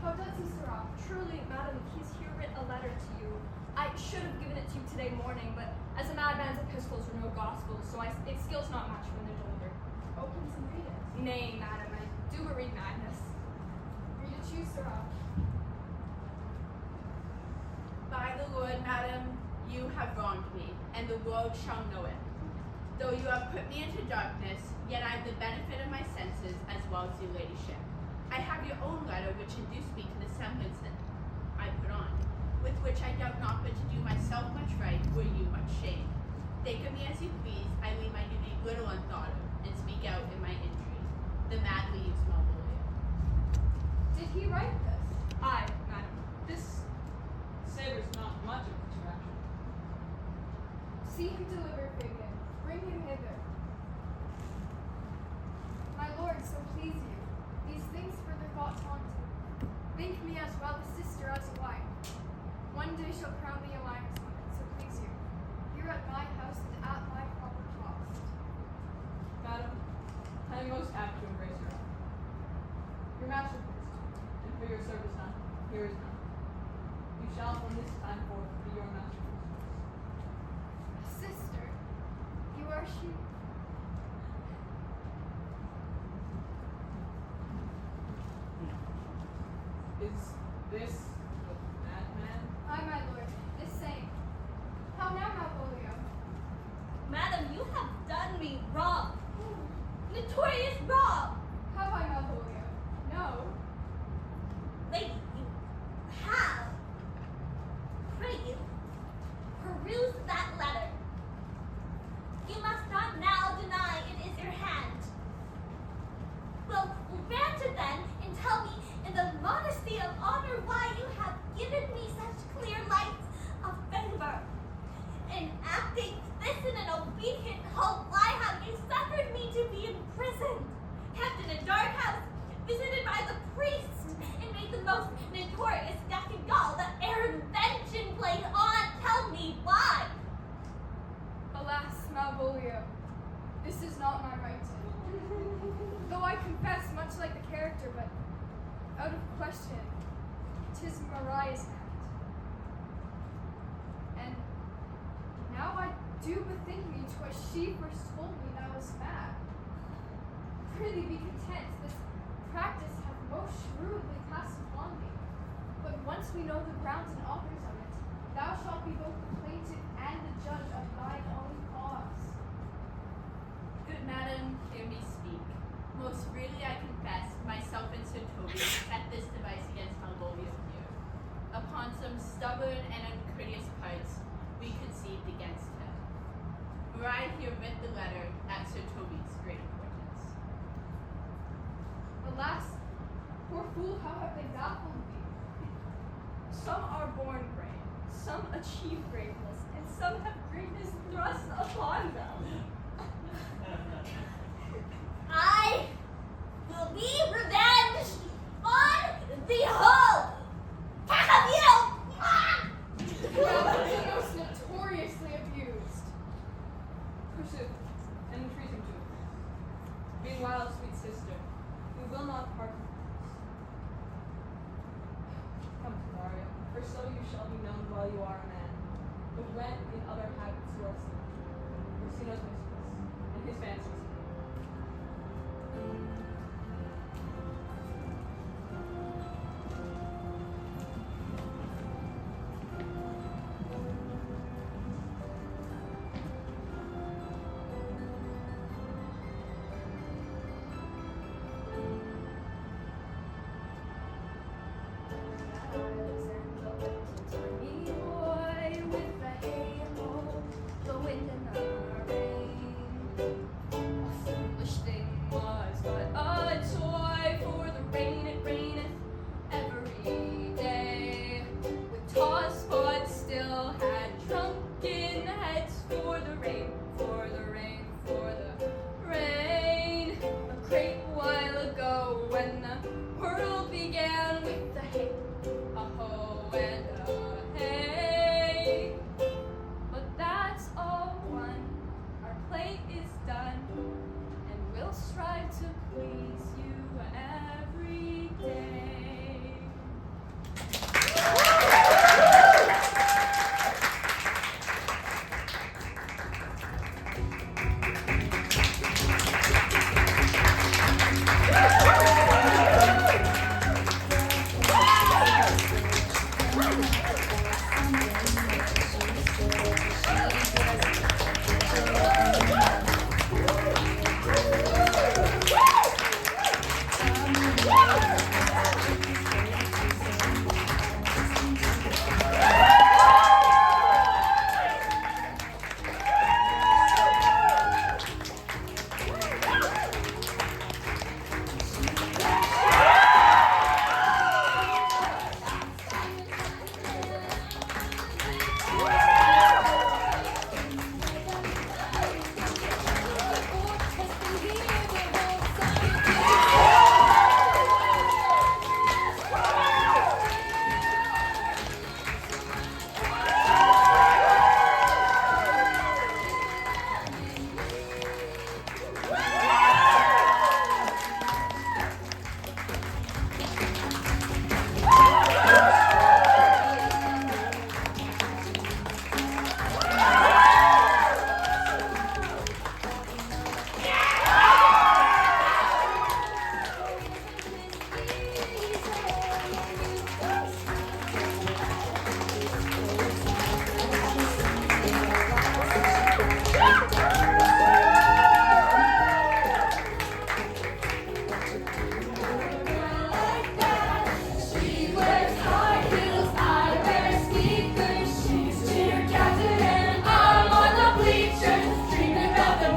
How does he, Sirrah? Truly, madam, he's here writ a letter to you. I should have given it to you today morning, but as a madman's epistles are no gospels, so it skills not much when they're delivered. Open and read it. Nay, madam, I do but read madness. Read it you, Sirrah. By the Lord, madam, you have wronged me, and the world shall know it. Though you have put me into darkness, yet I have the benefit of my senses as well as your ladyship. I have your own letter which induced me to the semblance that I put on, with which I doubt not but to do myself much right, were you much shame. Think of me as you please, I leave my duty little unthought of, and speak out in my injuries. The mad leaves Malvolio. Did he write this? Aye, madam. This savors not much of interaction. See him deliver, Fabian. Bring him hither. My lord, so please you. These things further thoughts haunt you. Think me as well a sister as a wife. One day shall crown me a lion's mother, so please you. Here at my house and at my proper cost. Madam, I am most happy to embrace your offer. Your master first, and for your service none, here is none. You shall from this time forth be your master's mistress. Sister, you are she. Is this the madman? Aye, my lord, this same. How now, Malvolio? Madam, you have done me wrong. Notorious wrong. Have I, Malvolio? No. Lady, you have. Pray you, peruse that letter. You must not now deny it is your hand. Well, grant it then, and tell me, in the modesty of honor, why you have given me such clear lights of favor. In acting this in an obedient hope, why have you suffered me to be imprisoned, kept in a dark house, visited by the priest, and made the most notorious death in Gaul that e'er invention played on? Tell me why. Alas, Malvolio, this is not my right. Though I confess much like the character, but out of question, 'tis Mariah's act. And now I do bethink me 'twas she first told me thou was mad. Prithee be content, this practice hath most shrewdly passed upon me. But once we know the grounds and authors of it, thou shalt be both the plaintiff and the judge of thine own cause. Good madam, hear me speak. Most freely I confess, myself and Sir Toby set this device against Malvolio here. Upon some stubborn and uncourteous parts, we conceived against him. Mariah here writ the letter at Sir Toby's great importance. Alas, poor fool, how have they baffled me? Some are born great, some achieve greatness, and some have greatness thrust upon them. I will be revenged on the whole pack of you! Malvolio's notoriously abused. Pursue, and entreat him to it. Meanwhile, sweet sister, we will not part from this. Come, Dario, for so you shall be known while you are a man, but when in other habits you are seen, Orsino's mistress, and his fancies.